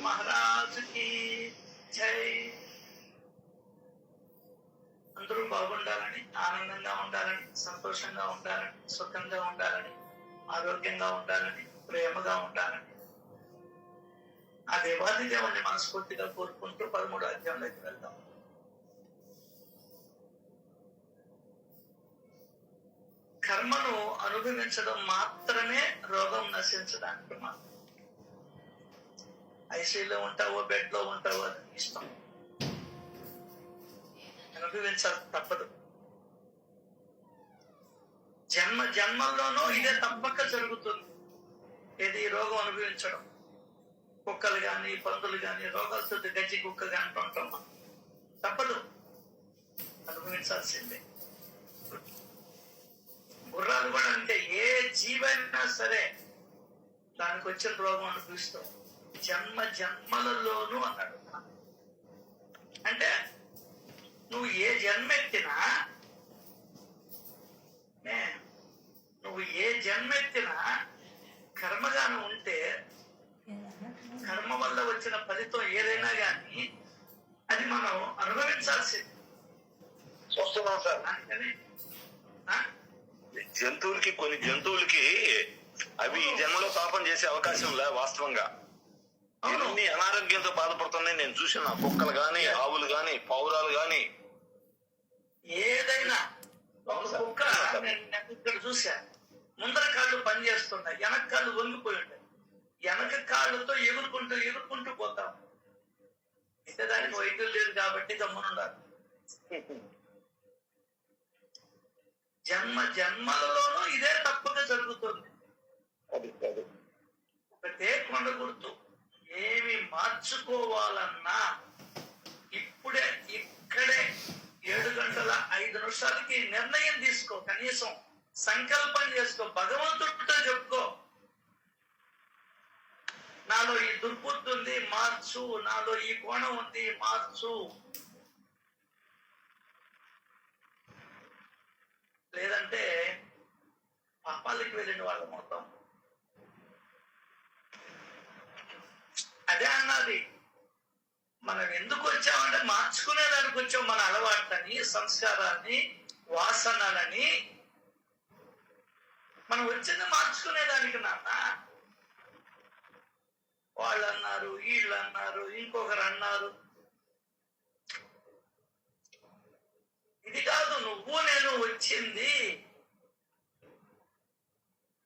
మహారాజుకి జై. అందరూ బాగుండాలని, ఆనందంగా ఉండాలని, సంతోషంగా ఉండాలని, సుఖంగా ఉండాలని, ఆరోగ్యంగా ఉండాలని, ప్రేమగా ఉండాలని ఆ దేవాది దేవుణ్ణి మనస్ఫూర్తిగా కోరుకుంటూ 13వ అధ్యాయంలోకి వెళ్దాం. కర్మను అనుభవించడం మాత్రమే రోగం నశించడానికి మాత్రం. ఐసీలో ఉంటావో బెడ్ లో ఉంటావో అది ఇష్టం, అనుభవించాలి తప్పదు. జన్మ జన్మల్లోనూ ఇదే తప్పక జరుగుతుంది. ఇది రోగం అనుభవించడం. కుక్కలు గాని పందులు గాని రోగాలతో గజ్జి కుక్కగా అంటుంటాం, తప్పదు, అనుభవించాల్సిందే. గుర్రాలు కూడా అంటే ఏ జీవైనా సరే దానికి వచ్చిన రోగం అనుభవిస్తాం జన్మ జన్మలలోనూ అన్నాడు. అంటే నువ్వు ఏ జన్మెత్తినా కర్మగాను ఉంటే కర్మ వల్ల వచ్చిన ఫలితం ఏదైనా గాని అది మనం అనుభవించాల్సింది. చూస్తున్నాం సార్. కొన్ని జంతువులకి అవి ఈ జన్మలో పాపం చేసే అవకాశం లేదు. వాస్తవంగా ఎన్ని అనారోగ్యంతో బాధపడుతున్నాయి నేను చూసిన. కుక్కలు గాని, ఆవులు గాని, పౌరాలు గాని, ఏదైనా. కుక్క ఇక్కడ చూసా, ముందర కాళ్ళు పని చేస్తున్నాయి, వెనక కాళ్ళు వంగిపోయి ఉంటాయి. వెనక కాళ్ళతో ఎగురుకుంటూ పోతాం. అయితే దానికి వైద్యులు లేదు కాబట్టి గమ్మునుండాలి. జన్మ జన్మలలోనూ ఇదే తప్పక జరుగుతుంది. ఒకటే కొండ గుర్తు, ఏమి మార్చుకోవాలన్నా ఇప్పుడే ఇక్కడే 7:05 నిర్ణయం తీసుకో. కనీసం సంకల్పం చేసుకో, భగవంతుడితో చెప్పుకో, నాలో ఈ దుర్బుద్ధి ఉంది మార్చు, నాలో ఈ కోణం ఉంది మార్చు. లేదంటే పాపాలకి వెళ్ళిన వాళ్ళ మొత్తం. అదే అన్నది, మనం ఎందుకు వచ్చామంటే మార్చుకునేదానికి వచ్చాం. మన అలవాట్లని, సంస్కారాన్ని, వాసనలని మనం వచ్చింది మార్చుకునేదానికి. నాన్న వాళ్ళు అన్నారు, వీళ్ళు అన్నారు, ఇంకొకరు అన్నారు. ఇది కాదు నువ్వు నేను వచ్చింది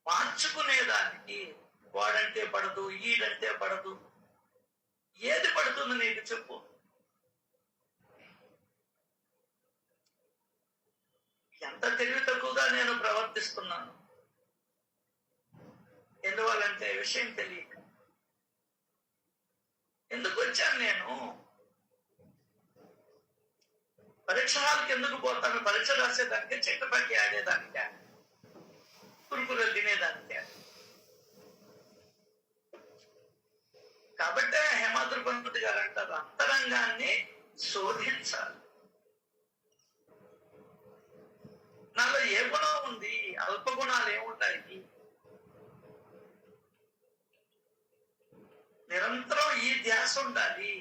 మార్చుకునేదానికి. వాడంటే పడదు, ఈడంటే పడదు. ఏది పడుతుంది నీకు చెప్పు? ఎంత తెలివి తక్కువగా నేను ప్రవర్తిస్తున్నాను. ఎందువల్లంటే విషయం తెలియక. ఎందుకు వచ్చాను నేను? పరీక్ష హాల్కి ఎందుకు పోతాను? పరీక్ష రాసేదానికే, చెట్టపట్టి ఆడేదానికే, కురుకురలు తినేదానికే. కాబట్టి హేమాద్రి పంతులు గారు అంటారు, అంతరంగాన్ని శోధించాలి. నాలో ఏ గుణం ఉంది? అల్పగుణాలు ఏముంటాయి? నిరంతరం ఈ ధ్యాస ఉండాలి.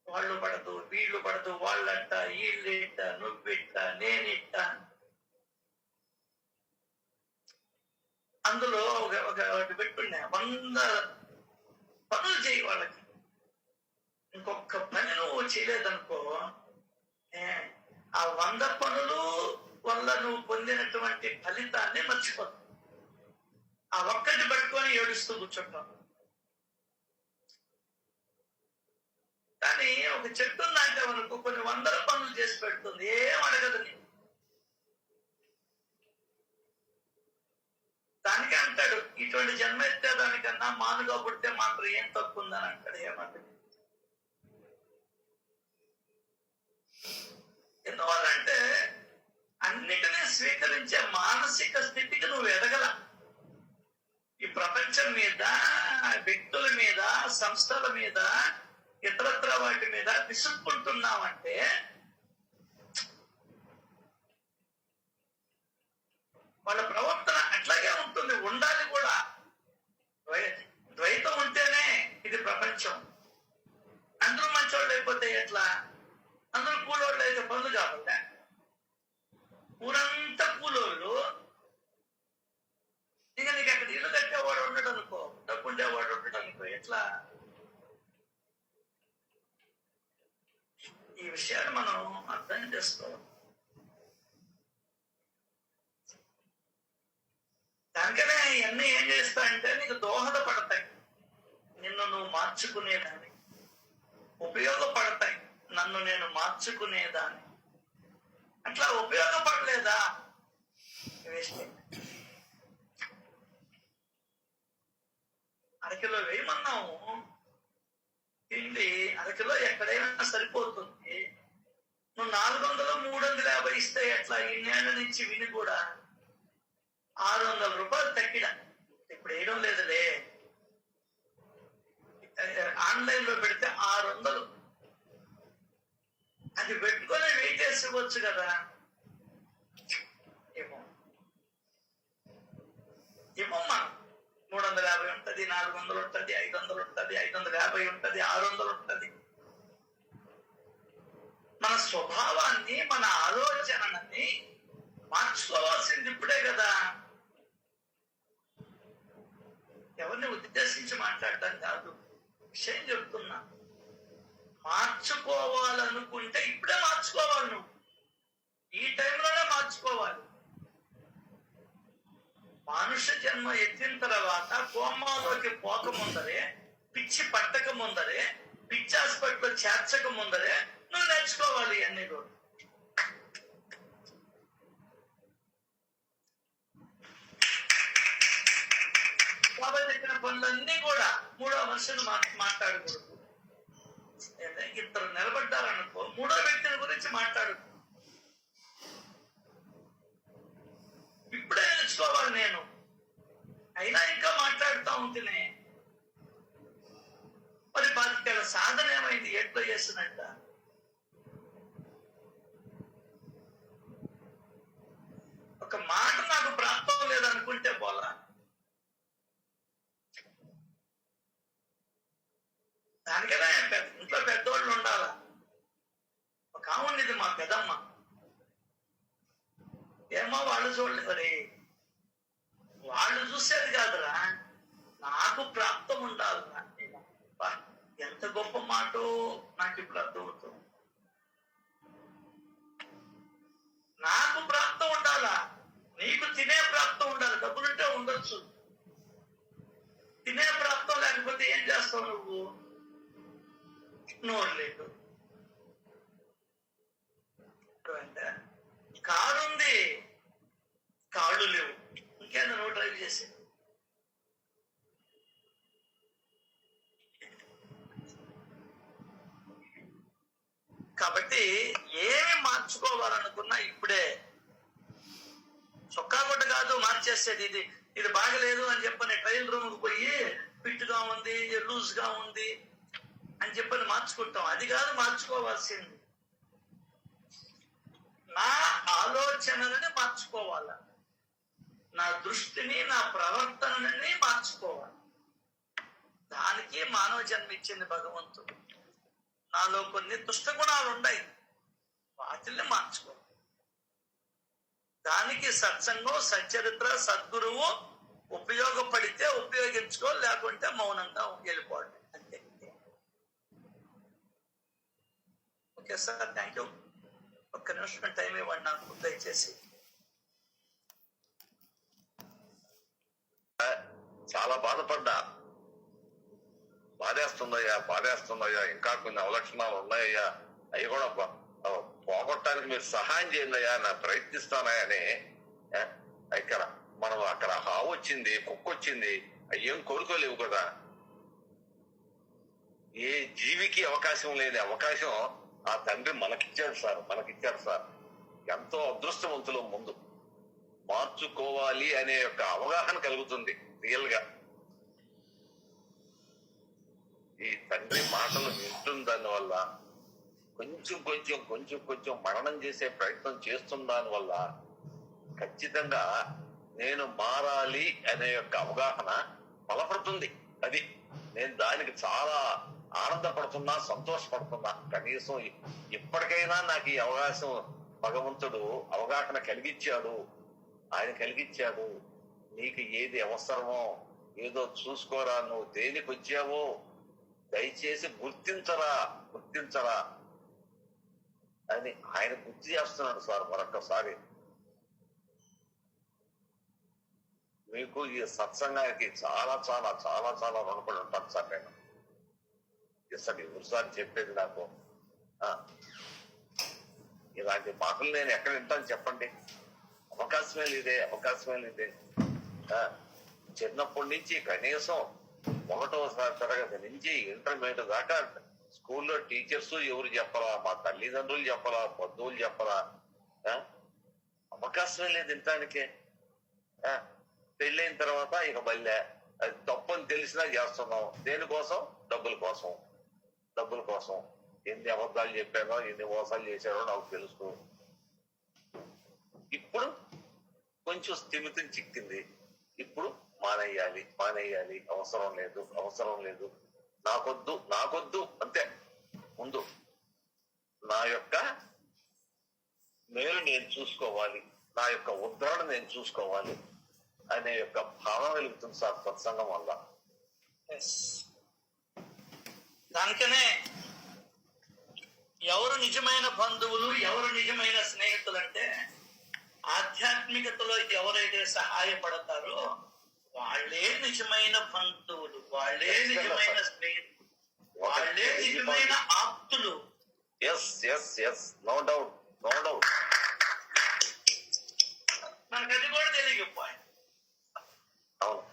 వాళ్ళు పడదు, వీళ్ళు పడదు, వాళ్ళంట, వీళ్ళిట్ట, నువ్విట్ట, నేనిట్ట. అందులో ఒకటి పెట్టున్నా, 100 పనులు చేయి వాళ్ళకి. ఇంకొక పని నువ్వు చేయలేదనుకో, ఆ 100 పనులు వల్ల నువ్వు పొందినటువంటి ఫలితాన్ని మర్చిపోతావు. ఆ ఒక్కటి పట్టుకొని ఏడుస్తూ కూర్చుంటావు. కానీ ఒక చెట్టు నాటే వరకు కొన్ని 100 పనులు చేసి పెడుతుంది, ఏం అడగదు. దానికి అంటాడు, ఇటువంటి జన్మ ఎత్తేదానికన్నా మానుగా పుడితే మాత్రం ఏం తప్పు ఉందని అంటాడు. ఏమంటాడు? ఎందువల్లంటే అన్నిటినీ స్వీకరించే మానసిక స్థితికి నువ్వు ఎదగల. ఈ ప్రపంచం మీద, వ్యక్తుల మీద, సంస్థల మీద, ఇతరత్ర వాటి మీద విసుక్కుంటున్నావంటే వాళ్ళ ప్రవర్తన అట్లాగే ఉంటుంది, ఉండాలి కూడా. ఇది ప్రపంచం. అందరూ మంచోళ్ళు అయిపోతే ఎట్లా? అందరూ కూలోళ్ళు అయితే పనులు కాకుండా ఊరంతా కూలోళ్ళు. ఇక నీకు అక్కడ ఇల్లు కట్టేవాడు ఉండడు అనుకో, డబ్బు ఉండేవాడు ఉండడు అనుకో, ఎట్లా? ఈ విషయాలు మనం అర్థం చేసుకోవాలి. దానికనే ఇవన్నీ ఏం చేస్తాయంటే నీకు దోహదపడతాయి, నిన్ను నువ్వు మార్చుకునేదాన్ని, ఉపయోగపడతాయి నన్ను నేను మార్చుకునేదాన్ని. అట్లా ఉపయోగపడలేదా వేస్ట్. అరకిలో వేయమన్నాము తిండి, అరకిలో ఎక్కడైనా సరిపోతుంది. నువ్వు 400 350 ఇస్తే ఎట్లా? ఇన్నేళ్ల నుంచి విని కూడా 600 రూపాయలు తగ్గిన. ఇప్పుడు వేయడం లేదులే, ఆన్లైన్ లో పెడితే 600. అది పెట్టుకొని వెయిట్ వేసుకోవచ్చు కదా. ఏమో ఏమమ్మా, 350 ఉంటది, 400 ఉంటది, 500 ఉంటది, 550 ఉంటది, 600 ఉంటది. మన స్వభావాన్ని, మన ఆలోచనని మార్చుకోవాల్సింది ఇప్పుడే కదా. ఎవరిని ఉద్దేశించి మాట్లాడటం కాదు, విషయం చెప్తున్నా. మార్చుకోవాలనుకుంటే ఇప్పుడే మార్చుకోవాలి. నువ్వు ఈ టైంలోనే మార్చుకోవాలి. మనుష్య జన్మ ఎత్తిన తర్వాత కోమాలోకి పోక ముందరే, పిచ్చి పట్టక ముందరే, పిచ్చి హాస్పిటల్లో చేర్చక ముందరే నువ్వు నేర్చుకోవాలి అన్ని కూడా. బాబా చెప్పిన పనులన్నీ కూడా మూడో మనుషులు మాట్లాడకూడదు. ఇద్దరు నిలబడ్డారనుకో, మూడో వ్యక్తిని గురించి మాట్లాడు. ఇప్పుడే నేర్చుకోవాలి నేను, అయినా ఇంకా మాట్లాడుతూ ఉంటేనే. మరి 10 ఏళ్ల సాధన ఏమైంది? ఎట్లా చేస్తున్నట్ట? ఒక మాట నాకు ప్రాప్తం లేదనుకుంటే పోలా. దానికైనా ఇంట్లో పెద్దోళ్ళు ఉండాలా. ఒక ఆవుంది, ఇది మా పెదమ్మ. ఏమో వాళ్ళు చూడలేదు, మరి వాళ్ళు చూసేది కాదురా, నాకు ప్రాప్తం ఉండాలిరా. ఎంత గొప్ప మాట నాకు ఇప్పుడు అర్థమవుతుంది. నాకు ప్రాప్తం ఉండాలా, నీకు తినే ప్రాప్తం ఉండాలి. డబ్బులుంటే ఉండొచ్చు, తినే ప్రాప్తం లేకపోతే ఏం చేస్తావు నువ్వు? నోరు లేదు. కారు ఉంది, కాళ్ళు లేవు, ఇంకేందా నువ్వు డ్రైవ్ చేసి? కాబట్టి ఏమి మార్చుకోవాలనుకున్నా ఇప్పుడే. చొక్కా గుడ్డ కాదు మార్చేసేది. ఇది బాగలేదు అని చెప్పని ట్రయల్ రూమ్ కు పోయి ఫిట్గా ఉంది, లూజ్ గా ఉంది అని చెప్పని మార్చుకుంటాం. అది కాదు మార్చుకోవాల్సింది. నా ఆలోచనలని మార్చుకోవాల, నా దృష్టిని, నా ప్రవర్తనని మార్చుకోవాలి. దానికి మానవ జన్మ ఇచ్చింది భగవంతుడు. నాలో కొన్ని దుష్ట గుణాలు ఉన్నాయి, వాటిల్ని మార్చుకో. దానికి సత్సంగం, సచ్చరిత్ర, సద్గురువు ఉపయోగపడితే ఉపయోగించుకో, లేకుంటే మౌనంగా వెళ్ళిపోండి అంతే. Okay sir, thank you. ఒక్క నిమిషం టైం ఇవ్వండి నాకు దయచేసి. చాలా బాధపడ్డా. బాధేస్తుందయ్యా, ఇంకా కొన్ని అవలక్షణాలు ఉన్నాయ్యా, అవి కూడా పోగొట్టడానికి మీరు సహాయం చేయండి అయ్యా, నా ప్రయత్నిస్తానయ్యా అని. ఇక్కడ మనం అక్కడ హావు వచ్చింది, కుక్క వచ్చింది, అయ్యేం కోరుకోలేవు కదా. ఏ జీవికి అవకాశం లేని అవకాశం ఆ తండ్రి మనకిచ్చాడు సార్. ఎంతో అదృష్టవంతులు. ముందు మార్చుకోవాలి అనే యొక్క అవగాహన కలుగుతుంది రియల్ గా. ఈ తండ్రి మాటలు వింటున్న దాని వల్ల, కొంచెం మననం చేసే ప్రయత్నం చేస్తున్న దాని వల్ల ఖచ్చితంగా నేను మారాలి అనే యొక్క అవగాహన బలపడుతుంది. అది నేను దానికి చాలా ఆనందపడుతున్నా, సంతోషపడుతున్నా. కనీసం ఇప్పటికైనా నాకు ఈ అవకాశం భగవంతుడు అవగాహన కలిగించాడు. ఆయన కలిగించాడు. నీకు ఏది అవసరమో ఏదో చూసుకోరా, నువ్వు దేనికి వచ్చావో దయచేసి గుర్తించరా అని ఆయన గుర్తు చేస్తున్నాడు సార్. మరొక్కసారి మీకు ఈ సత్సంగానికి చాలా చాలా చాలా చాలా రుణపడి ఉంటాను సార్ నేను. సార్ ఎవరుసారి చెప్పేది నాకు ఇలాంటి మాటలు నేను ఎక్కడ వింటాను చెప్పండి? అవకాశమే లేదే. చిన్నప్పటి నుంచి కనీసం 1వ తరగతి నుంచి ఇంటర్మీడియట్ దాకా స్కూల్లో టీచర్స్ ఎవరు చెప్పరా, మా తల్లిదండ్రులు చెప్పరా, బంధువులు చెప్పరా, అవకాశమే లేదు వినటానికే. పెళ్ళైన తర్వాత ఇక బల్లె అది తప్పని తెలిసినా చేస్తున్నాం. దేనికోసం? డబ్బుల కోసం. ఎన్ని అబద్ధాలు చెప్పానో, ఎన్ని మోసాలు చేశానో నాకు తెలుసు. ఇప్పుడు కొంచెం స్థిమితం చిక్కింది. ఇప్పుడు మానేయాలి, అవసరం లేదు, నాకొద్దు అంతే. ముందు నా యొక్క మేలు నేను చూసుకోవాలి, నా యొక్క ఉద్ధరణ నేను చూసుకోవాలి అనే యొక్క భావన వెలుగుతుంది సార్ సత్సంగం వల్ల. దానికనే ఎవరు నిజమైన బంధువులు, ఎవరు నిజమైన స్నేహితులు అంటే, ఆధ్యాత్మికతలో ఎవరైతే సహాయపడతారో వాళ్ళే నిజమైన బంధువులు, వాళ్ళే నిజమైన స్నేహితులు, వాళ్ళే నిజమైన ఆప్తులు. No doubt. నాకు అది కూడా తెలియకపోయాను. అవును,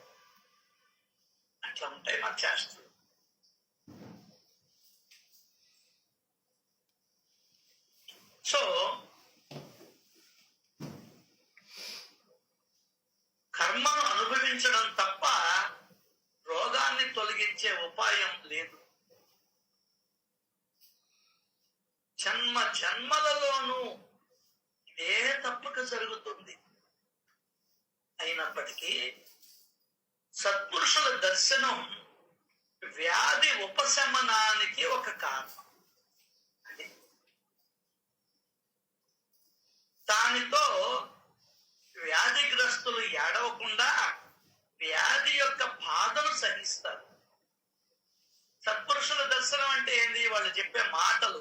అట్లా ఉంటాయి మా చేష్టలు. సో కర్మను అనుభవించడం తప్ప రోగాన్ని తొలగించే ఉపాయం లేదు. జన్మలలోనూ ఇదే తప్పక జరుగుతుంది. అయినప్పటికీ సత్పురుషుల దర్శనం వ్యాధి ఉపశమనానికి ఒక కారణం. దానితో వ్యాధిగ్రస్తులు ఏడవకుండా వ్యాధి యొక్క బాధను సహిస్తారు. సత్పురుషుల దర్శనం అంటే ఏంది? వాళ్ళు చెప్పే మాటలు.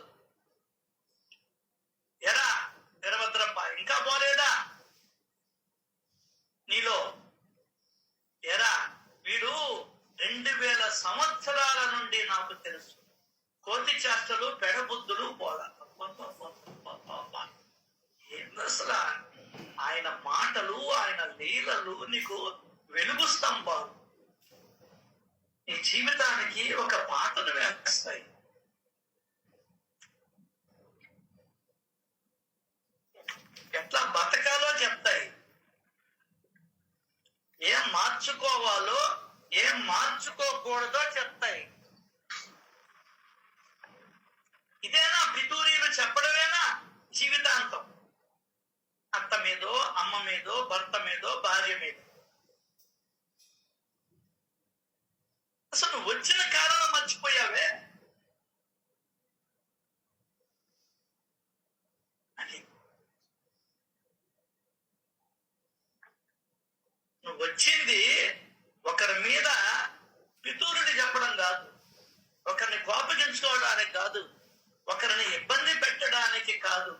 ఎరా వీరభద్రప్ప, ఇంకా పోలేదా నీలో? ఎరా వీడు 2000 సంవత్సరాల నుండి నాకు తెలుసు, కోతి చేష్టలు, పెడబుద్ధులు పోలా. అసలు ఆయన మాటలు, ఆయన లీలలు నీకు వెలుగు స్తంభాలు, నీ జీవితానికి ఒక బాటను వేస్తాయి. ఎట్లా బతకాలో చెప్తాయి, ఏం మార్చుకోవాలో ఏం మార్చుకోకూడదో చెప్తాయి. ఇదేనా పితూరీలు చెప్పడమేనా జీవితాంతం? అత్త మీదో, అమ్మ మీదో, భర్త మీదో, భార్య మీద. అసలు వచ్చిన కారణం మర్చిపోయావే. అది నువ్వు వచ్చింది ఒకరి మీద పితూరుని చెప్పడం కాదు, ఒకరిని కోపగించుకోవడానికి కాదు, ఒకరిని ఇబ్బంది పెట్టడానికి కాదు,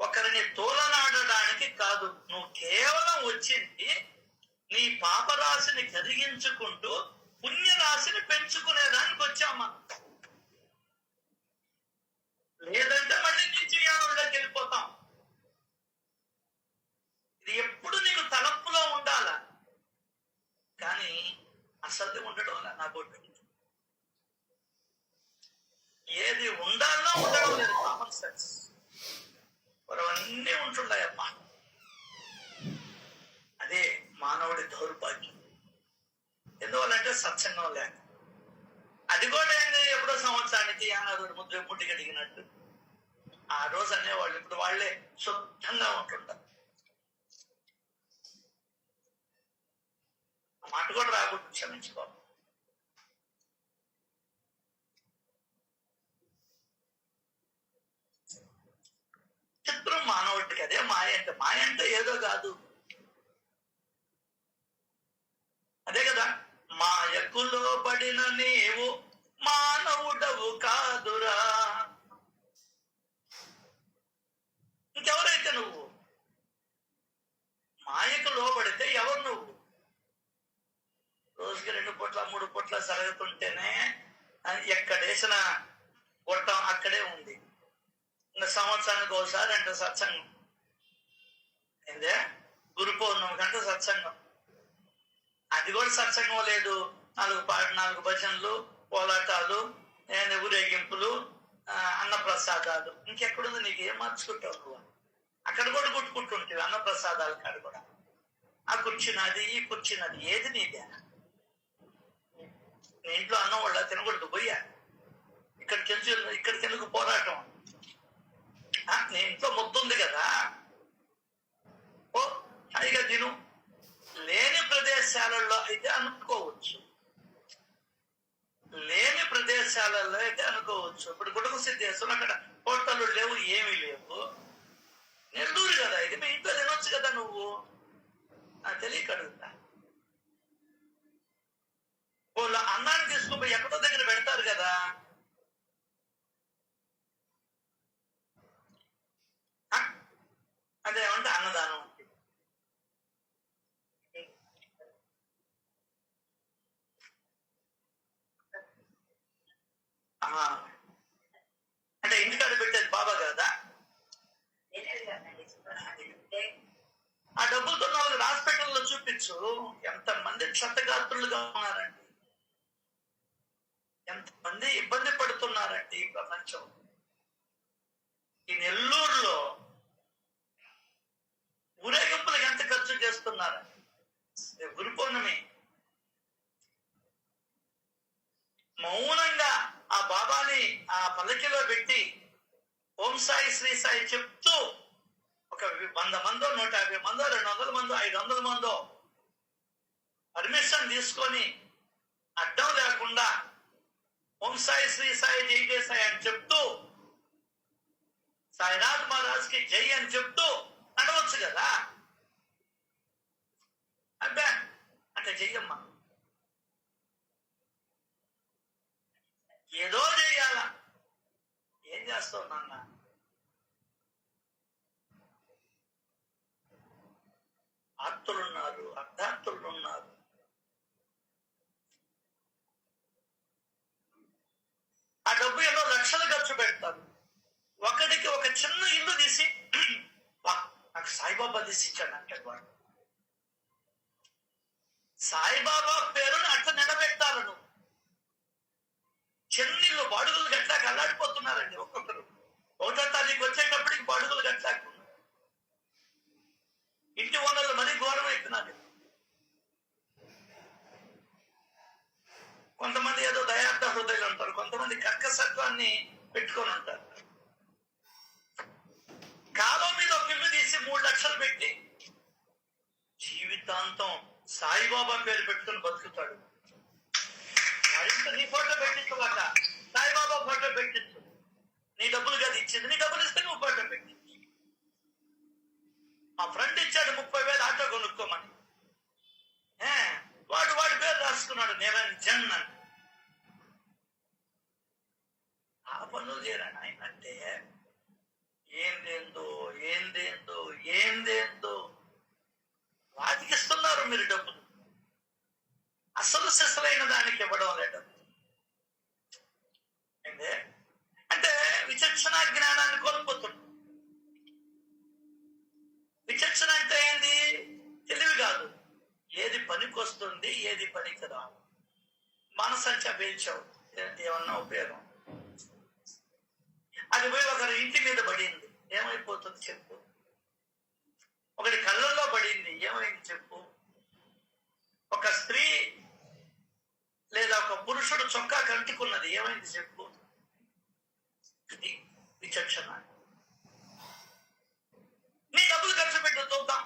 ఒకరిని తోలనాడడానికి కాదు. నువ్వు కేవలం వచ్చింది నీ పాపరాశిని కరిగించుకుంటూ పుణ్యరాశిని పెంచుకునేదానికి వచ్చామా. లేదంటే మళ్ళీ నిత్యజ్ఞానంలోకి వెళ్ళిపోతాం. ఇది ఎప్పుడు నీకు తలంపులో ఉండాలా, కానీ అసలు ఉండడం వల్ల నా బోర్డు ఏది ఉండాలో ఉండడం లేదు. కామన్ సెన్స్ అన్నీ ఉంటున్నాయమ్మా. అదే మానవుడి దౌర్భాగ్యం. ఎందువల్లంటే సత్సంగం లేక. అది కూడా ఏంది, ఎప్పుడో సంవత్సరానికి అనాథుడు ముట్టి కడిగినట్టు ఆ రోజు అనేవాళ్ళు ఇప్పుడు వాళ్ళే శుద్ధంగా ఉంటుంటారు. రాకూడదు, క్షమించుకో. చిత్రం మానవుడికి అదే మాయ అంటే ఏదో కాదు, అదే కదా. మాయకు లోబడిన నీవు మానవుడవు కాదురా. ఇంకెవరైతే నువ్వు? మాయకు లోబడితే ఎవరు నువ్వు? రోజుకి 2 పూట్ల 3 పూట్ల జరుగుతుంటేనే ఎక్కడేసిన గొట్టం అక్కడే ఉంది. ఇంకా సంవత్సరానికి ఒకసారి అంటే సత్సంగం ఏందే, గురు పౌర్ణమి కంటే సత్సంగం. అది కూడా సత్సంగం లేదు. 4 భజనలు, పోలాటాలు, ఊరేగింపులు, అన్నప్రసాదాలు. ఇంకెక్కడుంది? నీకు ఏం మార్చుకుంటావు నువ్వు? అక్కడ కూడా కొట్టుకుంటుంటావు అన్నప్రసాదాలు కాడ కూడా. ఆ కూర్చున్నది, ఈ కూర్చున్నది, ఏది నీదే? నీ ఇంట్లో అన్నం వాళ్ళ తినకూడదు పోయా, ఇక్కడికి ఎందుకు పోరాటం? నీ ఇంట్లో ముద్దుంది కదా, ఓ హాయిగా తిను. లేని ప్రదేశాలలో అయితే అనుకోవచ్చు, లేని ప్రదేశాలలో అయితే అనుకోవచ్చు. ఇప్పుడు గుడుగు సిద్ధేశ్వరం అక్కడ హోటళ్ళు లేవు, ఏమీ లేవు. నెల్లూరు కదా ఇది, మీ ఇంట్లో తినొచ్చు కదా నువ్వు. తెలియక అడుగుతా. వాళ్ళు అన్నాన్ని తీసుకుపోయి ఎక్కడో దగ్గర పెడతారు కదా. అదేమంటే అన్నదానం. అంటే ఇంటికాడ పెట్టేది బాబా కదా. ఆ డబ్బులతో 4 హాస్పిటల్లో చూపించు. ఎంతమంది క్షతగాత్రులుగా ఉన్నారండి, ఎంతమంది ఇబ్బంది పడుతున్నారండి ఈ ప్రపంచం. ఈ నెల్లూరులో ఊరేగింపులకు ఎంత ఖర్చు చేస్తున్నారండి. గురు పౌర్ణమి మౌనంగా ఆ బాబాని ఆ పల్లకిలో పెట్టి ఓం సాయి శ్రీ సాయి చెప్తూ ఒక 100 మందో, 150 మందో, 200 మందో, 500 మందో పర్మిషన్ తీసుకొని అడ్డం లేకుండా ఓం సాయి శ్రీ సాయి జై జై సాయి అని చెప్తూ, సాయినాథ్ మహారాజ్ కి జై అని చెప్తూ నడవచ్చు కదా. అబ్బా అంటే చెయ్యమ్మా, ఏదో చెయ్యాలా. ఏం చేస్తావు నాన్న? ఆర్తులున్నారు, అర్ధార్థులున్నారు. ఆ డబ్బు ఎన్నో లక్షలు ఖర్చు పెడతారు. ఒకడికి ఒక చిన్న ఇల్లు తీసి నాకు సాయిబాబా తీసి ఇచ్చాడు అంటే వాడు. సాయిబాబా పేరుని అట్లా నిలబెట్టాలి నువ్వు. చెన్నీళ్ళు బాడుగులు గట్లాకి అల్లాడిపోతున్నారండి ఒక్కొక్కరు. 1వ తారీఖు వచ్చేటప్పటికి బాడుగులు గట్లాకు ఇంటి ఓనర్లు మరీ ఘోరం అయిపోయినారు. కొంతమంది ఏదో దయార్థ హృదయాలు ఉంటారు, కొంతమంది కర్కసత్వాన్ని పెట్టుకొని ఉంటారు. కాలం మీద ఒక ఇల్లు తీసి 3 లక్షలు పెట్టి జీవితాంతం సాయిబాబా పేరు పెట్టుకుని బతుకుతాడు. నీ ఫోటో పెట్టించువాక సాయిబాబా ఫోటో పెట్టించు. నీ డబ్బులు కాదు ఇచ్చింది, నీ డబ్బులు ఇస్తే నువ్వు ఫోటో పెట్టించు. మా ఫ్రెండ్ ఇచ్చాడు 30,000 ఆటో కొనుక్కోమని. వాడి పేరు రాసుకున్నాడు నిరంజన్ అని. ఆ పనులు చేయరా నాయన అంటే ఏందేందో వాటికి ఇస్తున్నారు మీరు డబ్బులు. అసలు సిసలైన దానికి ఇవ్వడం లేదు. అంటే విచక్షణ జ్ఞానాన్ని కోల్పోతుంది. విచక్షణ అంటే ఏంది? తెలివి కాదు. ఏది పనికొస్తుంది, ఏది పనికి రాదు. మనసంచ పేల్చావు, ఏమన్నా ఉపయోగం? అది పోయి ఒకరి ఇంటి మీద పడింది, ఏమైపోతుంది చెప్పు? ఒకటి కళ్ళల్లో పడింది, ఏమైంది చెప్పు? ఒక స్త్రీ లేదా ఒక పురుషుడు చొక్కా కంటుకున్నది, ఏమైంది చెప్పు? విచక్షణ. నీ డబ్బులు ఖర్చు పెట్టు చూద్దాం.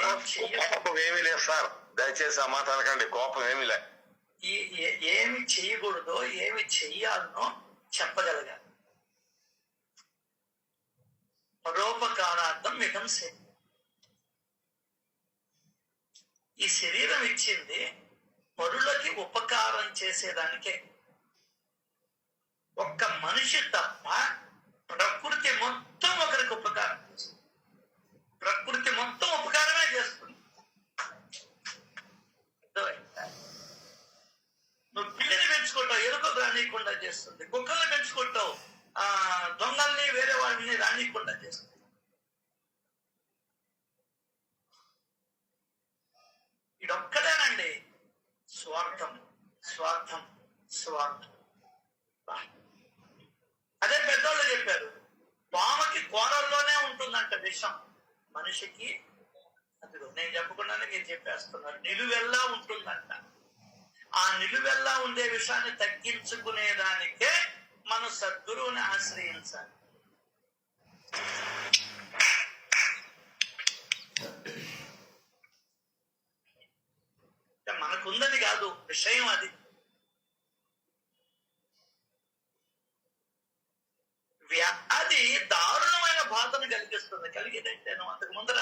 ఏం చెయ్య కోపం ఏమీ లేదు సార్, దయచేసి ఆ మాట అనకండి. కోపం ఏమీ లేదు. ఏమి చెయ్యకూడదో ఏమి చెయ్యాలనో చెప్పగలగాలి. పరోపకారార్థం మిగం శరీరం. ఈ శరీరం ఇచ్చింది పరులకి ఉపకారం చేసేదానికే. ఒక్క మనిషి తప్ప ప్రకృతి మొత్తం ఒకరికి ఉపకారం చేస్తుంది. ప్రకృతి మొత్తం ఉపకారమే చేస్తుంది. నువ్వు పిల్లిని పెంచుకుంటావు, ఎలుకలు రానియకుండా చేస్తుంది. కుక్కల్ని పెంచుకుంటావు, దొంగల్ని వేరే వాళ్ళని రానియకుండా చేస్తుంది. ఇదొక్కడేనండి స్వార్థం, స్వార్థం, స్వార్థం. అదే పెద్దోళ్ళు చెప్పారు, పాముకి కూరల్లోనే ఉంటుందంట విషం, మనిషికి అదిగో నేను చెప్పకుండానే మీరు చెప్పేస్తున్నారు, నిలువెల్లా ఉంటుందంట. ఆ నిలువెల్లా ఉండే విషయాన్ని తగ్గించుకునేదానికే మనం సద్గురువుని ఆశ్రయించాలి. మనకుందని కాదు విషయం, అది వ్యాధి దారుణమైన బాధను కలిగిస్తుంది. కలిగేదంటే నువ్వు అంతకు ముందర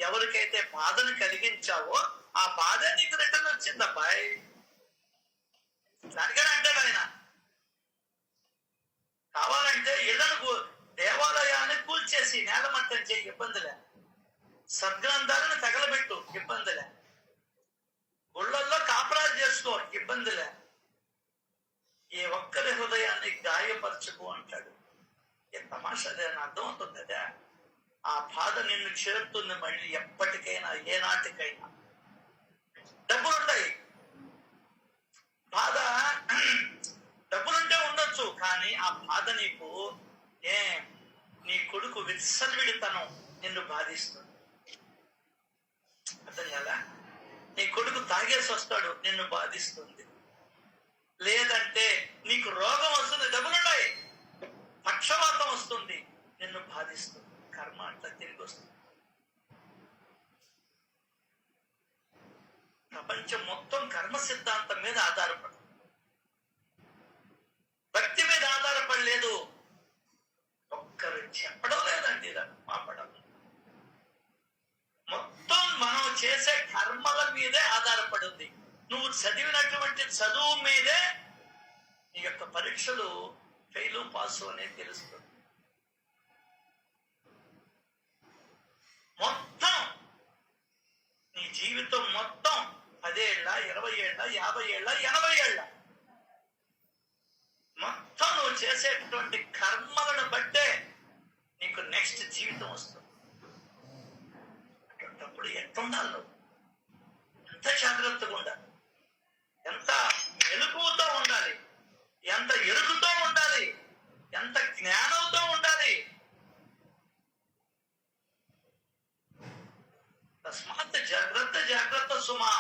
ఎవరికైతే బాధను కలిగించావో ఆ బాధ నీకు రిటర్న్ వచ్చింది అబ్బాయి. దానికని అంటాడు ఆయన, కావాలంటే ఇళ్లను దేవాలయాన్ని కూల్చేసి నేలమట్టం చేయి, ఇబ్బందిలే. సద్గ్రంథాలను తగలబెట్టు, ఇబ్బందిలే. గుళ్ళల్లో కాపురాలు చేసుకో, ఇబ్బందిలే. ఏ ఒక్కరి హృదయాన్ని గాయపరచుకో అంటాడు. ఏ తమాషాదే, అర్థమవుతుంది కదా. ఆ బాధ నిన్ను చేరుతుంది మళ్ళీ ఎప్పటికైనా, ఏనాటికైనా. డబ్బులుంటాయి, బాధ డబ్బులుంటే ఉండొచ్చు, కానీ ఆ బాధ నీకు నీ కొడుకు విత్సల్విడితనం నిన్ను బాధిస్తుంది. అర్థం కదా. నీ కొడుకు తాగేసి వస్తాడు, నిన్ను బాధిస్తుంది. లేదంటే నీకు రోగం వస్తుంది, డబ్బులుంటాయి, పక్షవాతం వస్తుంది, నిన్ను బాధిస్తుంది. కర్మ అట్లా తిరిగి వస్తుంది. ప్రపంచం మొత్తం కర్మ సిద్ధాంతం మీద ఆధారపడదు, భక్తి మీద ఆధారపడలేదు. ఒక్కరు చెప్పడం లేదండి, మాపడం. మొత్తం మనం చేసే కర్మల మీదే ఆధారపడింది. నువ్వు చదివినటువంటి చదువు మీదే నీ యొక్క పరీక్షలు ఫెయిలు పాసు అనేది తెలుస్తుంది. మొత్తం నీ జీవితం మొత్తం 10 ఏళ్ళ, 20 ఏళ్ళ, 50 ఏళ్ళ, 80 ఏళ్ళ మొత్తం నువ్వు చేసేటువంటి కర్మలను బట్టే నీకు నెక్స్ట్ జీవితం వస్తుంది. అటువంటిప్పుడు ఎట్లుండాలి, నువ్వు ఎంత జాగ్రత్తగా ఉండాలి, ఎంత మెలకువతో ఉండాలి, ఎంత ఎరుగుతో ఉండాలి, ఎంత జ్ఞానంతో ఉండాలి. తస్మాత్ జాగ్రత్త జాగ్రత్త సుమా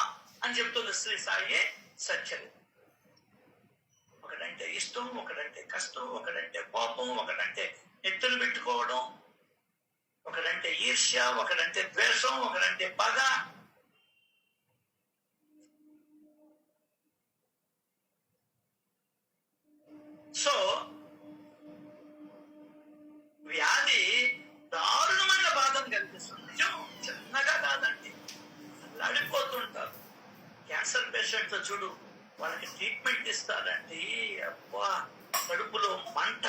అని చెప్తుంది శ్రీ సాయి సత్యది. ఒకడంటే ఇష్టం, ఒకడంటే కష్టం, ఒకడంటే కోపం, ఒకడంటే ఎత్తులు పెట్టుకోవడం, ఒకడంటే ఈర్ష్య, ఒకడంటే ద్వేషం, ఒకడంటే పగ. సో వ్యాధి దారుణమైన బాధను కల్పిస్తుంది. నిజం, చిన్నగా కాదండి. అల్లాడిపోతుంటారు. క్యాన్సర్ పేషెంట్ చూడు, వాళ్ళకి ట్రీట్మెంట్ ఇస్తారండి, అబ్బా కడుపులో మంట,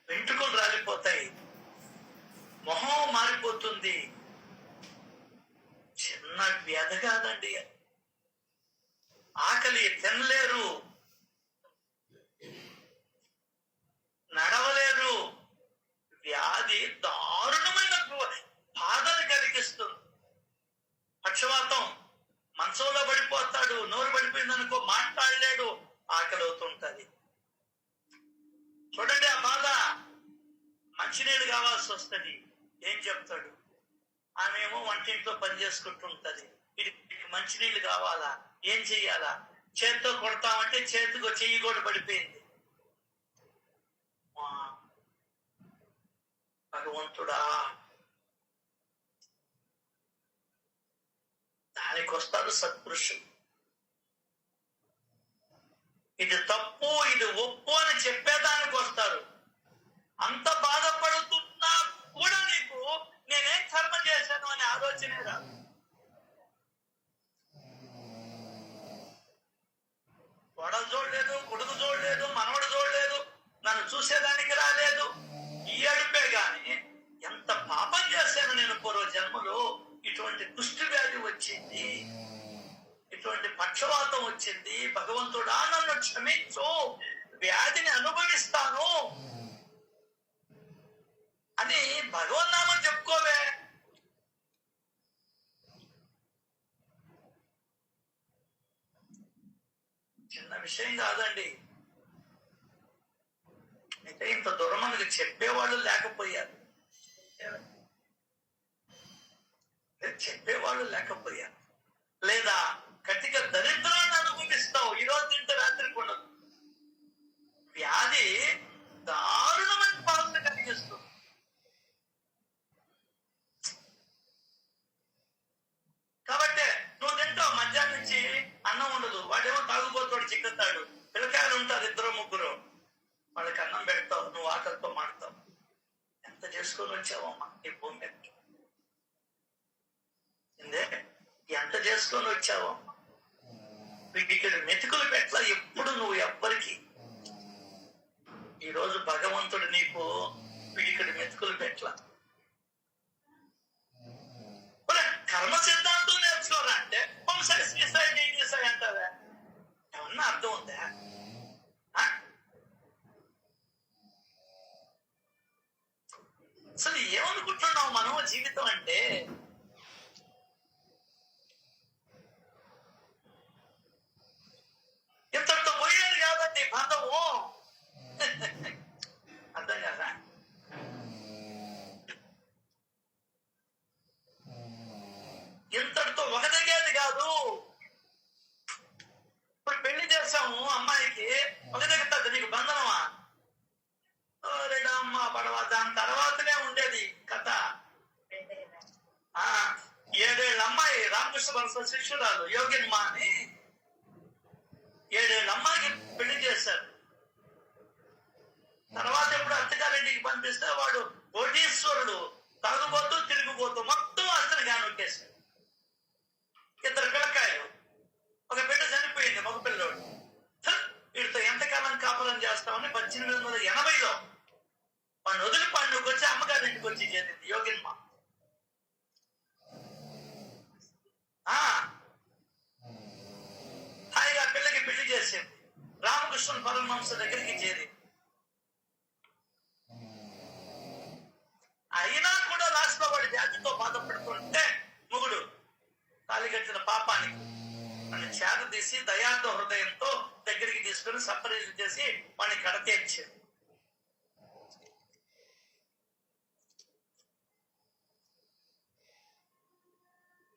వెంట్రుకలు రాలిపోతాయి, మొహం మారిపోతుంది. చిన్న వ్యాధి కాదండి, ఆకలి తినలేరు, నడవలేరు. వ్యాధి దారుణమైన బాధను కలిగిస్తుంది. పక్షవాతం, మంచంలో పడిపోతాడు, నోరు పడిపోయిందనుకో మాట్లాడలేడు, ఆకలి అవుతుంటది. చూడండి ఆ బాధ. మంచినీళ్ళు కావాల్సి వస్తుంది, ఏం చెప్తాడు? ఆమెమో వంటింట్లో పని చేసుకుంటుంటది, వీడికి మంచినీళ్ళు కావాలా, ఏం చెయ్యాలా? చేత్తో కొడతామంటే చేతికి చెయ్యి కూడా పడిపోయింది. భగవంతుడా, దానికి వస్తారు సత్పురుషులు. ఇది తప్పు, ఇది ఒప్పు అని చెప్పేదానికి వస్తారు. అంత బాధపడుతున్నా కూడా నీకు నేనేం కర్మ చేశాను అనే ఆలోచనే రాదు. కొడలు చూడలేదు, కొడుకు చూడలేదు, మనవడు చూడలేదు, నన్ను చూసేదానికి రాలేదు, ఈ అడుపే గాని ఎంత పాపం చేశాను నేను పూర్వ జన్మలో. ఇటువంటి కుష్టి వ్యాధి వచ్చింది, ఇటువంటి పక్షవాతం వచ్చింది, భగవంతుడా నన్ను క్షమించు, వ్యాధిని అనుభవిస్తాను అని భగవన్నామం చెప్పుకోవే. చిన్న విషయం కాదండి. అయితే ఇంత దూరం మనకి చెప్పేవాళ్ళు లేకపోయారు, చెప్పేవాళ్ళు లేకపోయారు. లేదా కటిక దరిద్రాన్ని అనుభవిస్తావు, ఈరోజు తింటే రాత్రికి ఉండదు. వ్యాధి దారుణమైన బాధను కలిగిస్తుంది. కాబట్టి నువ్వు తింటావు, మధ్యాహ్నం నుంచి అన్నం ఉండదు, వాడేమో తాగుబోతాడు, చిక్కుతాడు, పిల్లకాయలు ఉంటారు ఇద్దరు ముగ్గురు, వాళ్ళకి అన్నం పెడతావు, నువ్వు ఆకలితో మాడతావు. ఎంత చేసుకొని వచ్చావమ్మా ఈ భూమి మీద, ఎంత చేసుకొని వచ్చావమ్మా. ఇక్కడ మెతుకులు పెట్ల ఎప్పుడు నువ్వు ఎవ్వరికి. ఈరోజు భగవంతుడు నీకు పిడికడి మెతుకులు పెట్ల. కర్మ సిద్ధాంతం నేర్చుకోరా అంటే హోంసైజ్ చేసాయి, నేను చేసాయి అంటావా? ఏమన్నా అర్థం ఉందా? అసలు ఏమనుకుంటున్నావు మనం జీవితం అంటే? ఇంతటితో పోయేది కాబట్టి బంధము అర్థం కదా. ఇంతటితో ఒకదగేది కాదు. ఇప్పుడు పెళ్లి చేస్తాము అమ్మాయికి, ఒకదగతుంది, నీకు బంధనమా? అమ్మ పడవ. దాని తర్వాతనే ఉండేది కథ. 7 ఏళ్ళ అమ్మాయి రామకృష్ణ పరమ శిష్యురాలు యోగిన్మా అని 7 ఏళ్ళ అమ్మాయికి పెళ్లి చేశారు. తర్వాత ఎప్పుడు అత్తగారింటికి పంపిస్తే వాడు కోటీశ్వరుడు, తాగుబోతూ తిరిగిపోతూ మొత్తం అతను కానొక్కేశాడు. 2 పిల్లకాయలు, ఒక బిడ్డ చనిపోయింది, మగ పిల్లోడు. వీడితో ఎంతకాలం కాపురం చేస్తామని 1880లో వాడిని వదిలి పండుగ వచ్చి అమ్మగారింటికి వచ్చి చేరింది యోగిన్మ. హాయిగా పిల్లకి పెళ్లి చేసింది, రామకృష్ణ పరమహంస దగ్గరికి చేరింది. అయినా కూడా లాస్ట్ లో వాడి వ్యాధితో బాధపడుతుంటే మొగుడు తాలిగట్టిన పాపానికి వాడిని చేరదీసి దయార్థ హృదయంతో దగ్గరికి తీసుకుని సపరేట్ చేసి వాడిని కడతీర్చింది.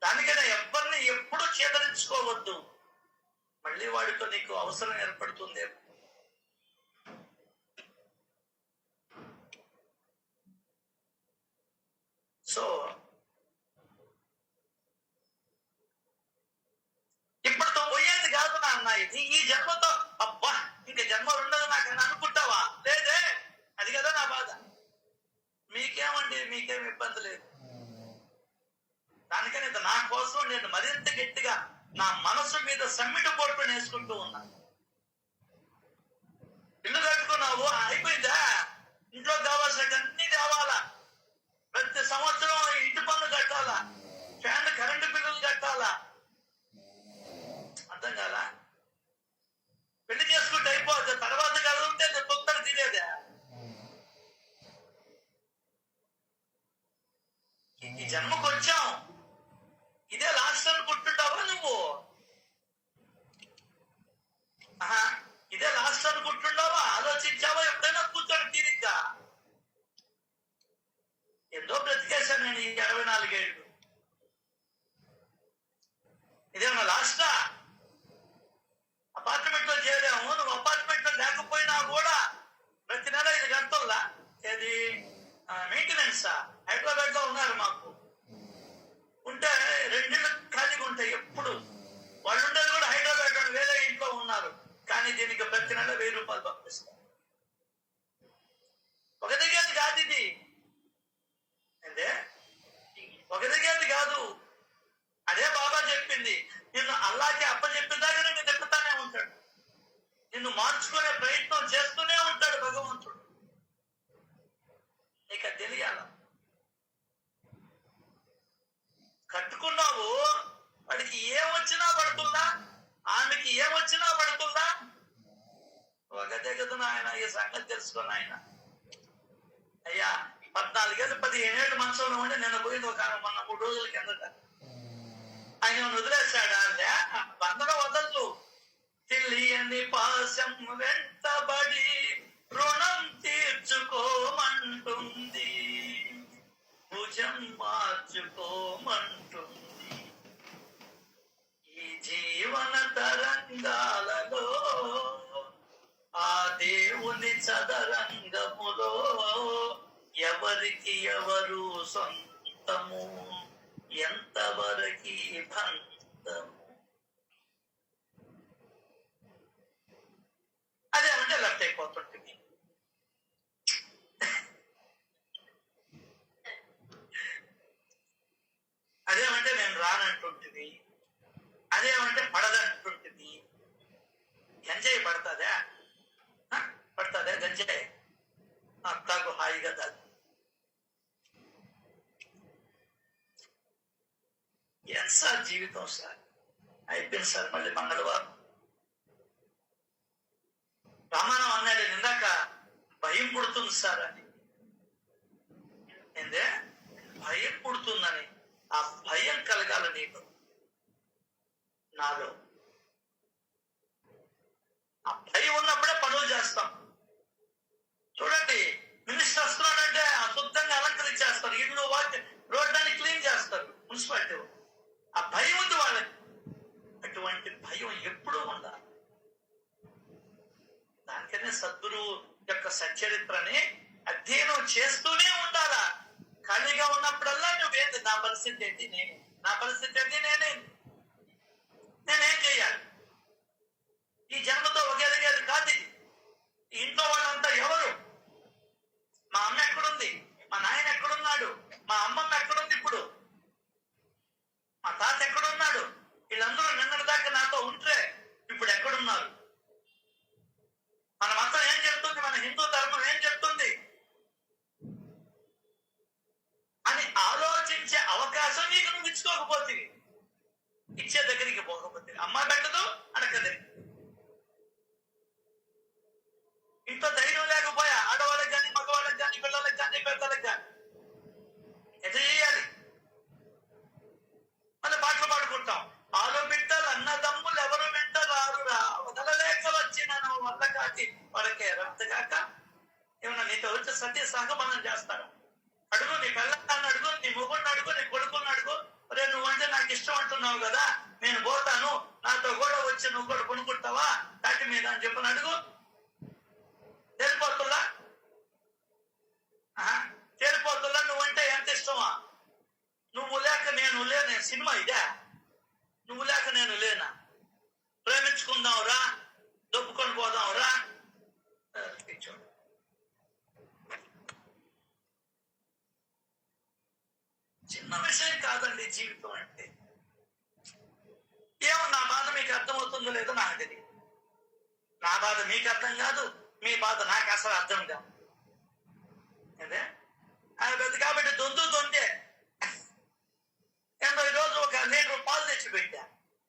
దానికైనా ఎవరిని ఎప్పుడూ చేదరించుకోవద్దు, మళ్ళీ వాడితో నీకు అవసరం ఏర్పడుతుంది. సో ఇప్పటితో పోయేది కాదు నాన్న, ఇది ఈ జన్మతో అబ్బా ఇంక జన్మ ఉండదు నాకు అని అనుకుంటావా? లేదే, అది కదా నా బాధ. మీకేమండి, మీకేం ఇబ్బంది లేదు. దానికని నా కోసం నేను మరింత గట్టిగా నా మనసు మీద సమ్మిటి పోటు వేసుకుంటూ ఉన్నా. ఇల్లు కట్టుకున్నావు, అయిపోయిందా? ఇంట్లో కావాల్సిన అన్ని కావాలా, ప్రతి సంవత్సరం ఇంటి పన్ను కట్టాలా, ఫ్యాన్ కరెంటు బిల్లులు కట్టాలా, అర్థం కాలా? పెళ్లి చేసుకుంటే అయిపోతుంది, తర్వాత కదులుంటే తొందర తినేదే. ఈ జన్మకు వచ్చాం, ఇదే లాస్ట్ అనుకుంటుంటావా నువ్వు? ఇదే లాస్ట్ అనుకుంటుంటావా? ఆలోచించావా ఎప్పుడైనా? కూర్చొని తీరిగ్గా ఎంతో బ్రతికేశాను నేను ఈ 64 ఏళ్ళు. ఇదేమన్నా లాస్టా? అపార్ట్మెంట్ లో చేరాము, నువ్వు అపార్ట్మెంట్ లో లేకపోయినా కూడా ప్రతి నెల 5 గంటల్లా ఏది మెయింటెనెన్సా? హైదరాబాద్ లో ఉన్నారు మాకు, ఉంటే 2 ఇళ్ళు ఖాళీగా ఉంటాయి. చేసుకుని ఆయన అయ్యా 14 ఏళ్ళు 15 ఏళ్ళు మంచంలో ఉండి నిన్న పోయింది ఒక మొన్న 3 రోజుల కిందట. ఆయన వదిలేశాడా? బంధనం వదలదు. తెలియని పాశం వెంటబడి రుణం తీర్చుకోమంటుంది, భుజం మార్చుకోమంటుంది. ఈ జీవన తరంగాలలో ఆ దేవుని చదరంగములో ఎవరికి ఎవరు సొంతము, ఎంతవరకి బంధము. అదేమంటే లెఫ్ట్ అయిపోతుంటుంది. అదేమంటే నేను రానంటుంటుంది. అదేమంటే పడదంటుంటుంది. గంజాయి పడుతుందా? పడుతుందా గంజాయి? తాగు హాయిగా తాగు. ఎంత సార్ జీవితం సార్? అయిపోయింది సార్. మళ్ళీ మంగళవారం రామారావు అన్నాడు ఇందాక, భయం పుడుతుంది సార్ అని. ఏందే భయం పుడుతుందని? ఆ భయం కలగాల నీకు, నాలో. ఆ భయం ఉన్నప్పుడే పనులు చేస్తాం. చూడండి, మినిస్టర్ వస్తున్నాడంటే శుద్ధంగా అలంకరించేస్తారు, ఇల్లు రోడ్డాన్ని క్లీన్ చేస్తారు మున్సిపాలిటీ. ఆ భయం ఉంది వాళ్ళకి. అటువంటి భయం ఎప్పుడూ ఉండాలి. దానికనే సద్గురువు యొక్క సచ్చరిత్రని అధ్యయనం చేస్తూనే ఉండాలా. ఖాళీగా ఉన్నప్పుడల్లా నువ్వేంది, నా పరిస్థితి ఏంటి, నా పరిస్థితి ఏంటి, నేనేం చేయాలి? ఈ జన్మతో ఒకేదిగేది కాదు ఇది. ఇంట్లో వాళ్ళంతా ఎవరు? మా అమ్మ ఎక్కడుంది? మా నాయన ఎక్కడున్నాడు? మా అమ్మమ్మ ఎక్కడుంది? ఇప్పుడు మా తాత ఎక్కడున్నాడు? వీళ్ళందరూ నిన్నటి దాకా నాతో ఉంటే ఇప్పుడు ఎక్కడున్నారు? మన మతం ఏం చెప్తుంది? మన హిందూ ధర్మం ఏం చెప్తుంది అని ఆలోచించే అవకాశం నీకు నువ్వు ఇచ్చుకోకపోతే, ఇచ్చే దగ్గరికి పోకపోతే, అమ్మ పెట్టదు అడగదు. ఇంట్లో ధైర్యం లేకపోయా ఆడవాళ్ళకి కానీ మగవాళ్ళకి కానీ పిల్లలకి కానీ పెద్దలకు కానీ ఎట్లా చేయాలి? మళ్ళీ పాటలు పాడుకుంటాం. ఆలో బిడ్డలు అన్నదమ్ములు ఎవరు వెంట రారురా, వదలలేక వచ్చినను వల్ల కాటి వరకే రక్తగాక. ఏమన్నా నీతో వచ్చే సత్య సహగమనం చేస్తారా? అడుగు, నీ పిల్లల్ని అడుగు, నీ మొగుడిని అడుగు, నీ కొడుకుని అడుగు. రే నువ్వంటే నాకు ఇష్టం అంటున్నావు కదా, నేను పోతాను, నాతో కూడా వచ్చి నువ్వు కూడా కొనుక్కుంటావా కాటి మీద అని చెప్పని అడుగు. తేలిపోతుల్లా తేలిపోతుల్లా నువ్వంటే ఎంత ఇష్టమా? నువ్వు లేక నేను లేనే సినిమా ఇదే? నువ్వు లేక నేను లేనా? ప్రేమించుకుందాం రా, దొప్పుకొని పోదాం రా. చిన్న విషయం కాదండి జీవితం అంటే. ఏమో నా బాధ మీకు అర్థమవుతుందో లేదో నాకు తెలియదు. నా బాధ మీకు అర్థం కాదు, మీ బాధ నాకు అసలు అర్థం కాదు. అదే కాబట్టి దొందే ఈ రోజు 1 లీటర్ పాలు తెచ్చి పెట్టా.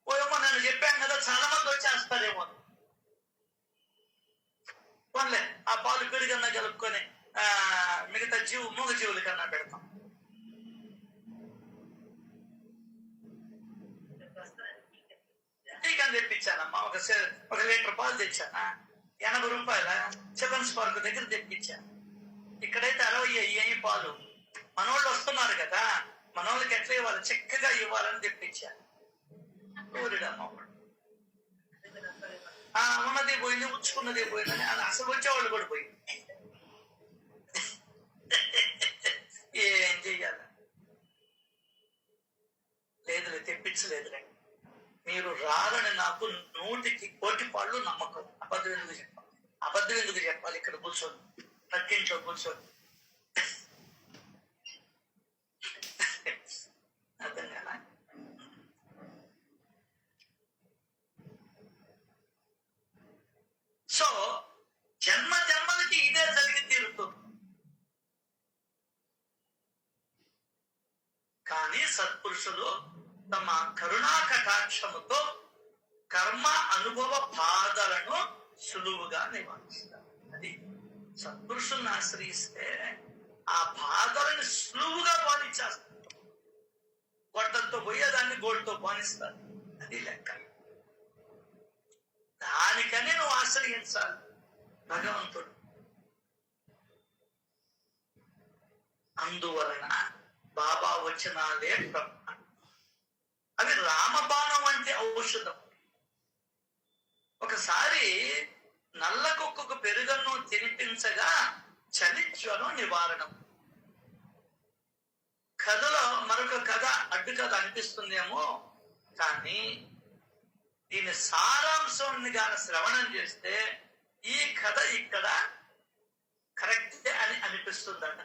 ఏమో నన్ను చెప్పాను కదా, చాలా మంది వచ్చేస్తారేమో. పోన్లే, ఆ పాలు పిడికన్నా కలుపుకొని మిగతా మూగ జీవుల కన్నా పెడతాం. టీకని తెప్పించానమ్మా, 1 లీటర్ పాలు తెచ్చానా, 80 రూపాయల చిల్డ్రన్స్ పార్క్ దగ్గర తెప్పించాను. ఇక్కడైతే 60 అయ్యాయి పాలు. మనోళ్ళు వస్తున్నారు కదా, మనోళ్ళకి ఎట్లా ఇవ్వాలి, చక్కగా ఇవ్వాలని తెప్పించాను. ఊరిడమ్మా ఉన్నది పోయింది, ఉంచుకున్నది పోయిందని అసలు వచ్చేవాళ్ళు కూడా పోయింది. ఏం చెయ్యాలి? లేదులే, తెప్పించలేదులే. మీరు రారని నాకు 100కి 1,000,000 పాళ్ళు నమ్మకం. అబద్ధం ఎందుకు చెప్పాలి? ఇక్కడ కూర్చొని, పక్కింట్లో కూర్చొని. అర్థం కదా? సో జన్మలకి ఇదే జరిగి తీరుతుంది. కానీ సత్పురుషులు తమ కరుణా కటాక్షముతో కర్మ అనుభవ బాధలను సులువుగా నివారిస్తారు. అది సత్పురుషుల్ని ఆశ్రయిస్తే ఆ బాధలను సులువుగా పాలించేస్తారు. గొడ్డలతో పోయేదాన్ని గోల్డ్తో పాలిస్తారు. అది లెక్క. దానికనే నువ్వు ఆశ్రయించాలి భగవంతుడు. అందువలన బాబా వచనాలే బ్రహ్మ. అవి రామబాణం వంటి ఔషధం. ఒకసారి నల్ల కుక్కకు పెరుగన్ను తినిపించగా చలి జ్వరం నివారణం. కథలో మరొక కథ అడ్డు కథ అనిపిస్తుందేమో, కానీ దీని సారాంశాన్ని గాని శ్రవణం చేస్తే ఈ కథ ఇక్కడ కరెక్టే అని అనిపిస్తుందట.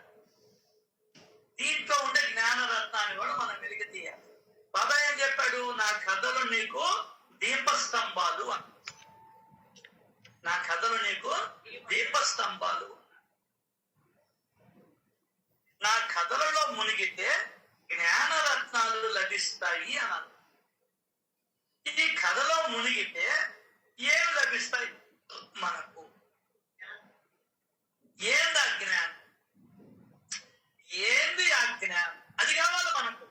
దీంట్లో ఉండే జ్ఞానరత్నాన్ని కూడా మనం వెలికి తీయాలి. బాబా ఏం చెప్పాడు? నా కథలు నీకు దీపస్తంభాలు అని. నా కథలు నీకు దీపస్తంభాలు. నా కథలలో మునిగితే జ్ఞానరత్నాలు లభిస్తాయి అన్నారు. ఈ కథలో మునిగితే ఏం లభిస్తాయి మనకు? ఏంది ఆ జ్ఞానం? ఏంది ఆ జ్ఞానం? అది కావాలి మనకు.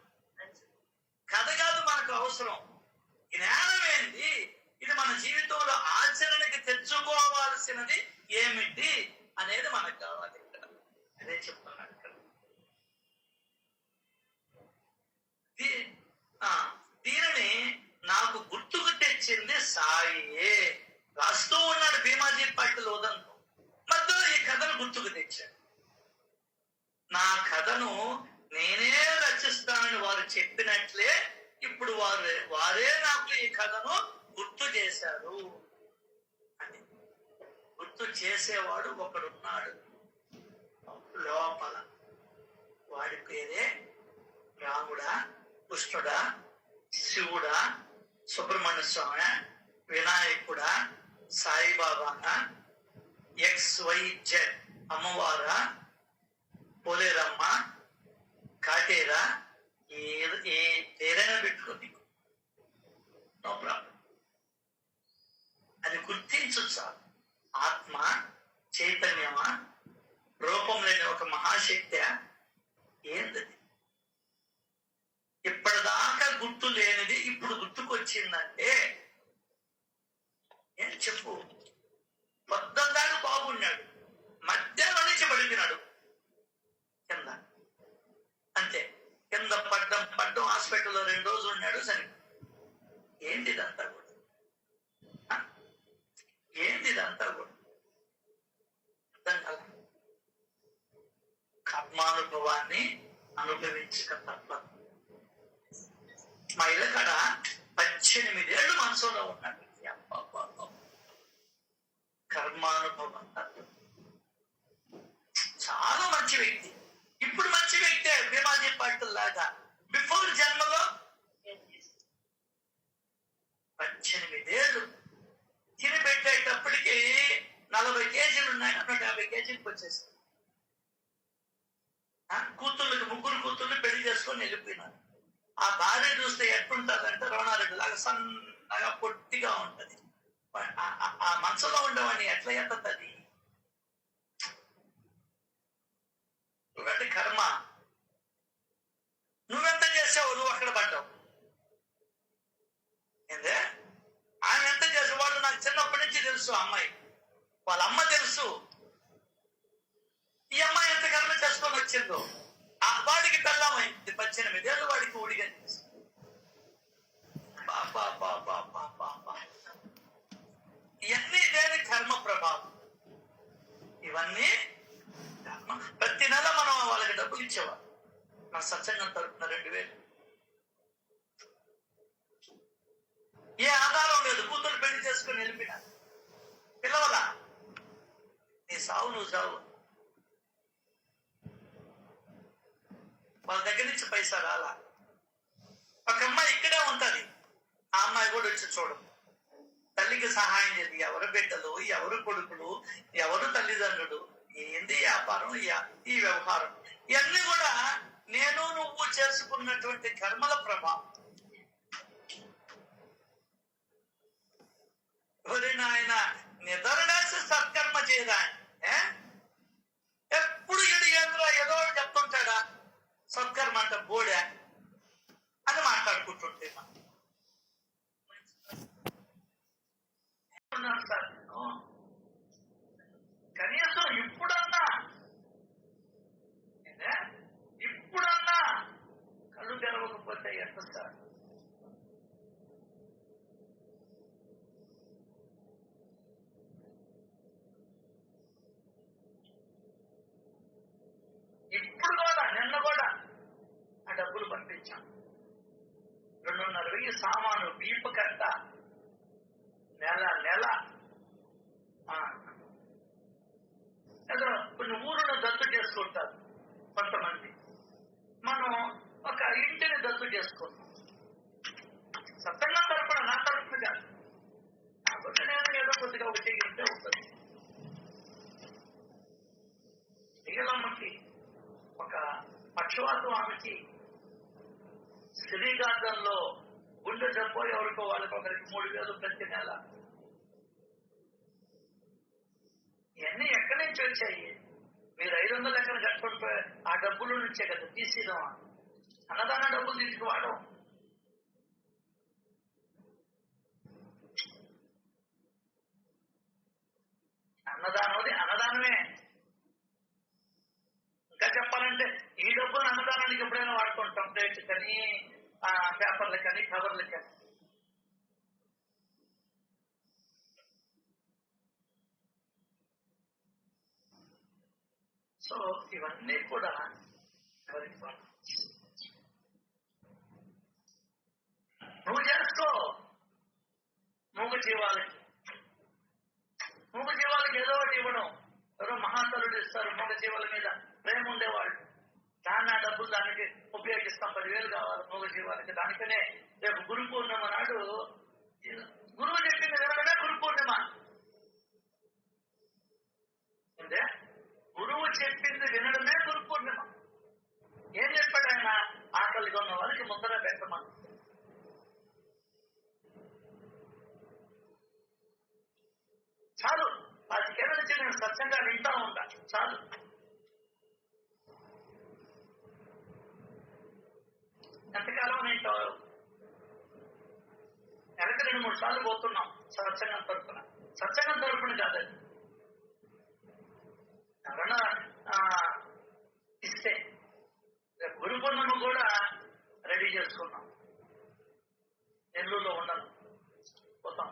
కథ కాదు మనకు అవసరం. జ్ఞానం ఏంది? ఇది మన జీవితంలో ఆచరణకి తెచ్చుకోవాల్సినది ఏమిటి అనేది మనకు కావాలి. ఇక్కడ అదే చెప్తున్నాడు. ఇక్కడ దీనిని నాకు గుర్తుకు తెచ్చింది సాయియే. రాస్తూ ఉన్నాడు భీమాజీ పాటిల్ ఉదంతో. మధ్యలో ఈ కథను గుర్తుకు తెచ్చాడు. నా కథను నేనే రచిస్తానని వారు చెప్పినట్లే ఇప్పుడు వారే నాకు ఈ కథను గుర్తు చేశారు అని. గుర్తు చేసేవాడు ఒకడున్నాడు లోపల. వాడి పేరే రాముడా, కృష్ణుడా, శివుడా, సుబ్రహ్మణ్య స్వామి, వినాయకుడా, సాయిబాబానా, XYZ అమ్మవారా, పోలేరమ్మ, కాటేరా, ఏ పేరైనా పెట్టుకోండి, నో ప్రాబ్లం. అది గుర్తించు చాలు. ఆత్మ చైతన్యమా, రూపం లేని ఒక మహాశక్తి ఏంటది? ఇప్పటిదాకా గుర్తు లేనిది ఇప్పుడు గుర్తుకొచ్చిందంటే ఏం చెప్పు? పొద్దుదాకా బాగున్నాడు, మధ్యాహ్నం నుంచి పడిపోయినాడు కింద. అంతే, కింద పడ్డం హాస్పిటల్లో 2 రోజులు ఉన్నాడు. సరే, ఏంటి ఇదంతా కూడా? ఏంటి ఇదంతా కూడా? అర్థం కాదు. కర్మానుభవాన్ని అనుభవించక తప్పదు. మా ఇళ్ళ కాడ 18 ఏళ్ళు మనసులో ఉన్నాడు. కర్మానుభవం చాలా మంచి వ్యక్తి. ఇప్పుడు మంచి వ్యక్తే భీమాజీ పాటిల్ లాగా. బిఫోర్ జన్మలో 18 ఏళ్ళు తిని పెట్టేటప్పటికి 40 కేజీలు ఉన్నాయి, 150 కేజీలకు వచ్చేసి కూతుళ్ళకి 3 కూతుళ్ళు పెళ్లి చేసుకొని వెళ్ళిపోయినారు. ఆ భార్య చూస్తే ఎట్టుంటదంటే రమణారెడ్డి లాగా సన్నగా పొట్టిగా ఉంటది. ఆ మనసులో ఉండేవాడిని ఎట్లా ఎత్తది? చూడండి కర్మ. నువ్వెంత చేసావు? నువ్వు అక్కడ పడ్డావు. ఏందే ఆయన ఎంత చేసేవాళ్ళు నాకు చిన్నప్పటి నుంచి తెలుసు. అమ్మాయి వాళ్ళ అమ్మ తెలుసు. ఈ అమ్మాయి ఎంత కర్మ చేసుకొని వచ్చిందో. ఆ వాడికి పెళ్ళమైంది 18 ఏళ్ళు, వాడికి ఊడిగా చేసి ఇవన్నీ దేని కర్మ ప్రభావం. ఇవన్నీ కర్మ. ప్రతి నెల మనం వాళ్ళకి డబ్బులు ఇచ్చేవాళ్ళు. నా సత్సంగం తరపున 2000. ఏ ఆధారం లేదు. కూతురు పెళ్లి చేసుకుని వెళ్ళిపోయినా పిల్లవలా నీ సావు నువ్వు సావు. వాళ్ళ దగ్గర నుంచి పైసా రాలా. ఒక అమ్మాయి ఇక్కడే ఉంటది. ఆ అమ్మాయి కూడా వచ్చి చూడదు. తల్లికి సహాయం చేసి ఎవరు బిడ్డలు, ఎవరు కొడుకులు, ఎవరు తల్లిదండ్రులు, ఏంది వ్యాపారం, ఈ వ్యవహారం, ఇవన్నీ కూడా నేను నువ్వు చేసుకున్నటువంటి కర్మల ప్రభావం. నాయన నిద్రలేసి సత్కర్మ చేయదా? పొయ్యి సామాను బియ్యపు కట్ట నెల ఏదో కొన్ని ఊరును దత్తు చేసుకుంటారు కొంతమంది. మనం ఒక ఇంటిని దత్తు చేసుకుంటాం. సత్యంగా తరపున నా తరపున కాదు, కాబట్టి నేను ఏదో కొద్దిగా ఒకటి ఇంటే ఉంటుంది. శ్రీలమ్మకి ఒక పక్షవాతం, ఆమెకి శ్రీగార్థంలో గుండె జబ్బో ఎవరికో వాళ్ళకి ఒకరికి 3,000 ప్రతి నెల. ఇవన్నీ ఎక్కడి నుంచి వచ్చాయి? మీరు 500 ఎక్కడ కట్టుకుంటే ఆ డబ్బుల నుంచే కదా తీసేదామా? అన్నదాన డబ్బులు తీసుకు వాడడం. అన్నదానమే. ఇంకా చెప్పాలంటే ఈ డబ్బులు అన్నదానానికి ఎప్పుడైనా వాడుకుంటాం, ప్లేట్స్ కానీ పేపర్లు కానీ కవర్లు కానీ. సో ఇవన్నీ కూడా ఎవరికి నువ్వు చేసుకో. మూగ జీవాలకి ఏదో ఒకటి ఇవ్వడం. ఎవరో మహాతలుడు ఇస్తారు మూగ జీవాల మీద ప్రేమ ఉండేవాళ్ళు. దాన్ని ఆ డబ్బులు దానికి ఉపయోగిస్తాం. 10,000 కావాలి మూగ జీవాలకి. దానికనే రేపు గురు పూర్ణిమ నాడు గురువు చెప్పింది వినడమే గురు పూర్ణిమ. అంటే గురువు చెప్పింది వినడమే గురు పూర్ణిమ. ఏం చెప్పాడు ఆయన? ఆకలిగా ఉన్న వాళ్ళకి ముద్దర పెట్టమని. చాలు. 10 ఏళ్ళ నుంచి నేను సత్యంగా వింటా ఉంటా. చాలు. ఎంతకాలం వింటావు? నెలకి 2-3 సార్లు పోతున్నాం సత్సంగం తరపున. సత్సంగం తరపున కాదండి, ఎవరన్నా ఇస్తే. గురు పూర్ణిమ కూడా రెడీ చేసుకున్నాం. నెల్లూరులో ఉండను, పోతాం.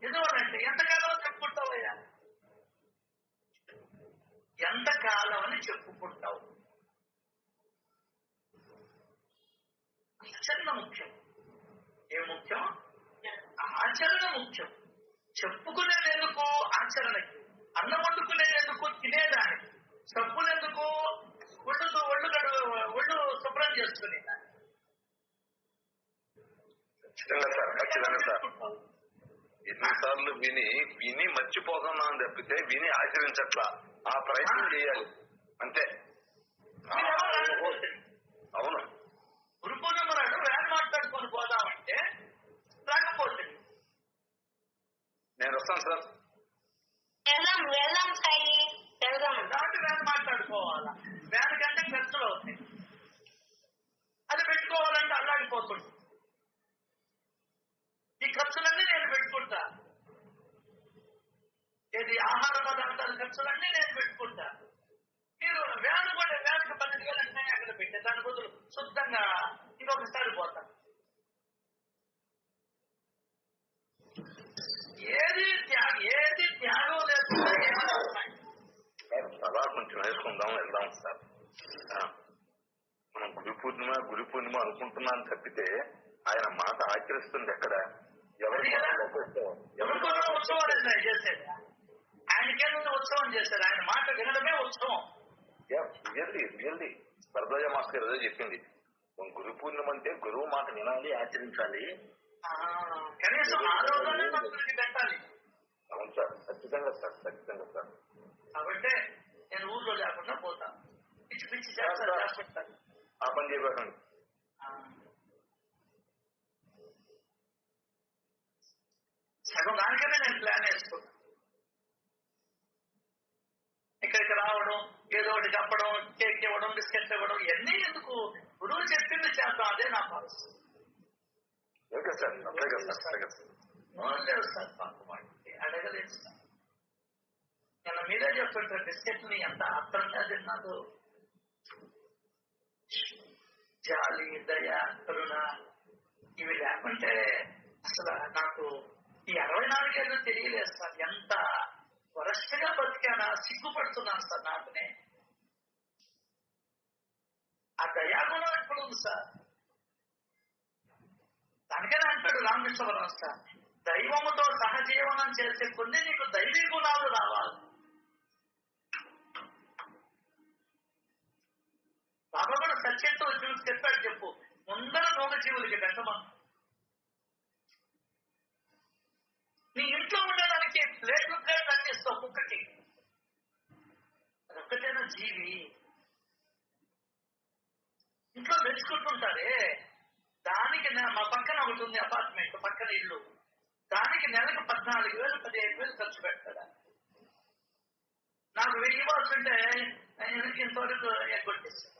ఎందువల్లంటే ఎంతకాలం చెప్పుకుంటావయ్యా? ఎంతకాలం అని చెప్పుకుంటావు? ఆచరణ ముఖ్యం. ఏం ముఖ్యం? ఆచరణ ముఖ్యం. చెప్పుకునేందుకు ఆచరణకి, అన్నం వండుకునేందుకు తినేదానికి, సబ్బులెందుకు ఒళ్ళు శుభ్రం చేసుకునే ఖచ్చితంగా సార్. ఎన్నిసార్లు విని మర్చిపోతున్నాం తప్పితే విని ఆచరించట్లా. ఆ ప్రయత్నం చేయాలి అంతే. అవును. గురు పూర్ణిమ నాడు వ్యాన్ మాట్లాడుకొని పోదామంటే రాకపోతే నేను వస్తాను సార్. కాబట్టి వ్యాన్ మాట్లాడుకోవాలా? వ్యాన్ కంటే ఖర్చులు అవుతాయి. అది పెట్టుకోవాలంటే అల్లాడిపోతుంది. ఈ ఖర్చులన్నీ నేను పెట్టుకుంటా. ఏది ఆహార పదార్థాల ఖర్చులన్నీ నేను పెట్టుకుంటా. మీరు వ్యాన్కి 12,000 అంటే అక్కడ పెట్టే దాని బదులు శుద్ధంగా ఇంకొకసారి పోతా. ఏది త్యాగం లేకుండా ఏమైనా ఉన్నాయి? అలా కొంచెం వేసుకుందాం, వెళ్దాం సార్. మనం గురు పూర్ణిమ అనుకుంటున్నాను తప్పితే ఆయన మాట ఆచరిస్తుంది ఎక్కడ? ఉత్సవాలు చేసేది ఆయనకేందుకు ఉత్సవం చేశారు? ఆయన మాట వినడమే ఉత్సవం. రియల్లీ భరద్వాజ మాస్టర్ ఏదో చెప్పింది. గురు పూర్ణిమ అంటే గురువు మాట వినాలి, ఆచరించాలి. కనీసం ఆ రోజునే మనకి పెట్టాలి. అవును సార్, ఖచ్చితంగా సార్. కాబట్టి నేను ఊర్లో లేకుండా పోతాను. పిచ్చి చేస్తాను. ఆ పని చేయకండి. సగం దానికనే నేను ప్లాన్ వేసుకున్నాను. ఇక్కడికి రావడం, ఏదో ఒకటి చెప్పడం, కేక్ ఇవ్వడం, బిస్కెట్ ఇవ్వడం, ఇవన్నీ ఎందుకు? గురువు చెప్పింది చేద్దాం, అదే నా మనసు. లేదు సార్ పాపం అడగలేదు సార్. నేను మీరే చెప్తుంటారు బిస్కెట్ ని ఎంత ఆత్రంగా తిన్నాదో. జాలి, దయ, కరుణ ఇవి లేకుంటే అసలు నాకు ఈ 64 ఏళ్ళు తెలియలేదు సార్. ఎంత వరస్ట్గా బతికానా, సిగ్గుపడుతున్నాను సార్. నాకునే ఆ దయాగుణం ఎప్పుడు ఉంది సార్? క్రైస్తవ సార్. దైవముతో సహజీవనం చేసే కొన్ని నీకు దైవీ గుణాలు రావాలి. బాబా కూడా సత్యంతో చూసి చెప్పాడు, చెప్పు ముందర మూగజీవులకి పెట్టమను. నీ ఇంట్లో ఉండడానికి ప్లేట్లు అందిస్తావు కుక్కకి, అదొక్కటేనా జీవి? ఇంట్లో తెచ్చుకుంటుంటారే, దానికి మా పక్కన ఒకటి ఉంది అపార్ట్మెంట్, పక్కన ఇల్లు, దానికి నెలకు 14,000 15,000 ఖర్చు పెడతాడా? నాకు 1000 ఇవ్వాల్సింటే ఇంతవరకు ఎగ్గొట్టేస్తాను.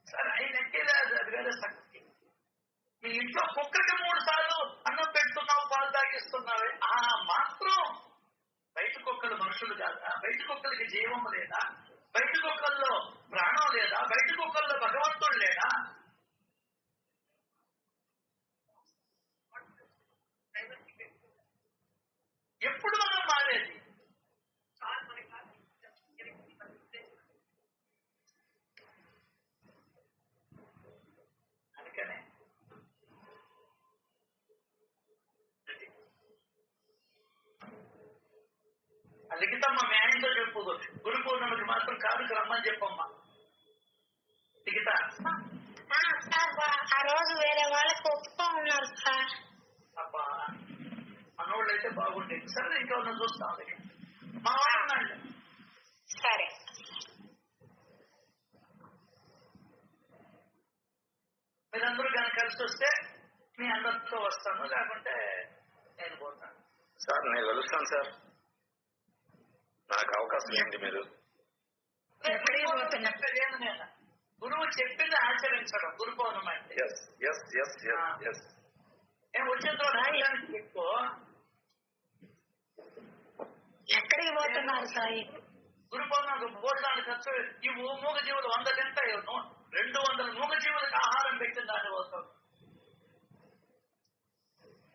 సరే ఆయన ఎక్కేదే అది వేరే సంగతి. మీ ఇంట్లో కుక్కకి 3 సార్లు అన్నం పెడుతున్నావు, పాలు తాగిస్తున్నావే, ఆ మాత్రం బయట కుక్కలు మనుషులు కాదా? బయట కుక్కలకి జీవం లేదా? బయట కుక్కల్లో ప్రాణం లేదా? బయట కుక్కల్లో భగవంతుడు లేడా? ఎప్పుడు మనం మారేది? అందుకనే లిఖితమ్మ మీ ఆయనతో చెప్పు, గురు పూర్ణిమకి మాత్రం కారుకు రమ్మని చెప్పమ్మా. లిఖిత ఆ రోజు వేరే వాళ్ళకి ఒప్పుకో ఉన్నారు సార్. అబ్బా మనోళ్ళు అయితే బాగుండేది. సరే ఇంకా ఉన్న చూస్తాం. మా వాళ్ళు ఉన్నాడు. సరే మీరందరూ కానీ కలిసి వస్తే మీ అందరితో వస్తాను, లేకుంటే నేను పోతాను. సార్ నేను కలుస్తాను సార్, నాకు అవకాశం ఏంటి? మీరు గురువు చెప్పింది ఆచరించడం గురు పౌర్ణమి అంటే. వచ్చిన తర్వాత చెప్పు. ఎక్కడికి పోతున్నారు సాయి? గురు పౌర్ణమికి భోజనాలు ఖర్చు ఈ మూగజీవులు 100 తింటాయి, 200 మూగజీవులకు ఆహారం పెట్టిన దాని కోసం.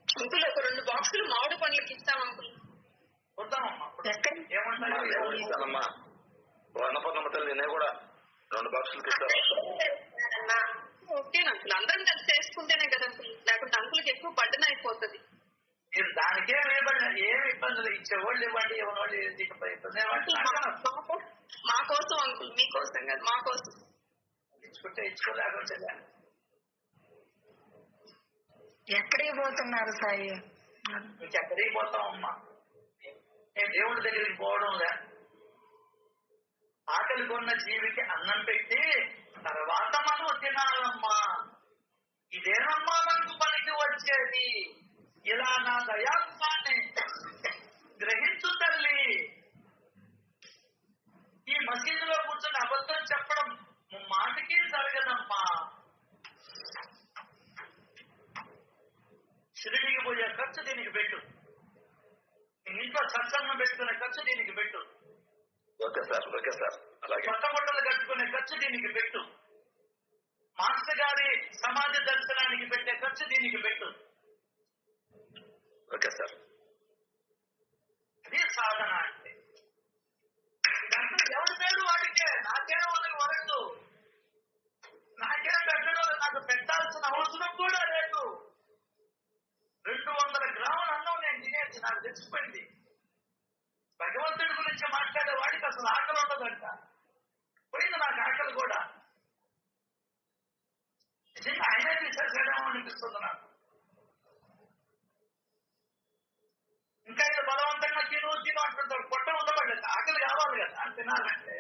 అంకుల్ ఒక 2 బాక్సులు మామిడి పండ్లకి ఇస్తాం అంకుల్. వద్దామమ్మా. ఏమంటారమ్మా? అన్నపూర్ణమ్మ తల్లి నేను కూడా 2 బాక్సులు తెస్తాను. ఓకే అంకుల్, అందరం కలిసి చేసుకుంటేనే కదా అంకుల్, లేకుంటే అంకుల్కి ఎక్కువ బడ్డన అయిపోతుంది. మీరు దానికేం ఏమి ఇబ్బందులు, ఇచ్చేవాళ్ళు ఇవ్వండి, ఎవరి మా కోసం అంకుల్, మీకోసం కాదు, మా కోసం. ఇచ్చుకుంటే ఇచ్చుకోలేకపోతే ఎక్కడికి పోతున్నారు సాయి? ఇంకెక్కడికి పోతామమ్మా? నేను దేవుడి దగ్గరికి పోవడం లే. ఆకలి కొన్న జీవికి అన్నం పెట్టి తర్వాత మనం తినాలమ్మా. ఇదేనమ్మా మనకు పనికి వచ్చేది. ఇలా నా దయాత్మాన్ని గ్రహించు తల్లి. ఈ మసీదులో కూర్చొని అబద్ధం చెప్పడం మాటకి జరగదమ్మా. షిరిడీకి పోయే ఖర్చు దీనికి పెట్టు, నీ ఇంట్లో సత్సంగం పెట్టుకునే ఖర్చు దీనికి పెట్టు, ఓకే సార్ అలాగే. కొత్త బట్టలు కట్టుకునే ఖర్చు దీనికి పెట్టు, మాస్టర్ గారి సమాజ దర్శనానికి పెట్టే ఖర్చు దీనికి పెట్టు. Okay sir. అది సాధన అంటే. ఇదంతా ఎవరి పేరు వాడికే, నాకేం వాళ్ళకి వరదు. నాకేం పెట్టడం, నాకు పెట్టాల్సిన అవసరం కూడా లేదు. 200 గ్రాముల అన్నం నేను తినేది, నాకు తెచ్చిపోయింది. భగవంతుడి గురించి మాట్లాడే వాడికి అసలు ఆకలి ఉండదంట. పోయింది నాకు ఆకలి కూడా. నిజంగా ఆయనే తీసేసేయడం అనిపిస్తుంది నాకు. ఇంకా ఇది బలవంతంగా తిను అంటుంటారు. పొట్ట ఉండబడ్డది, ఆకలి కావాలి కదా తినాలంటే.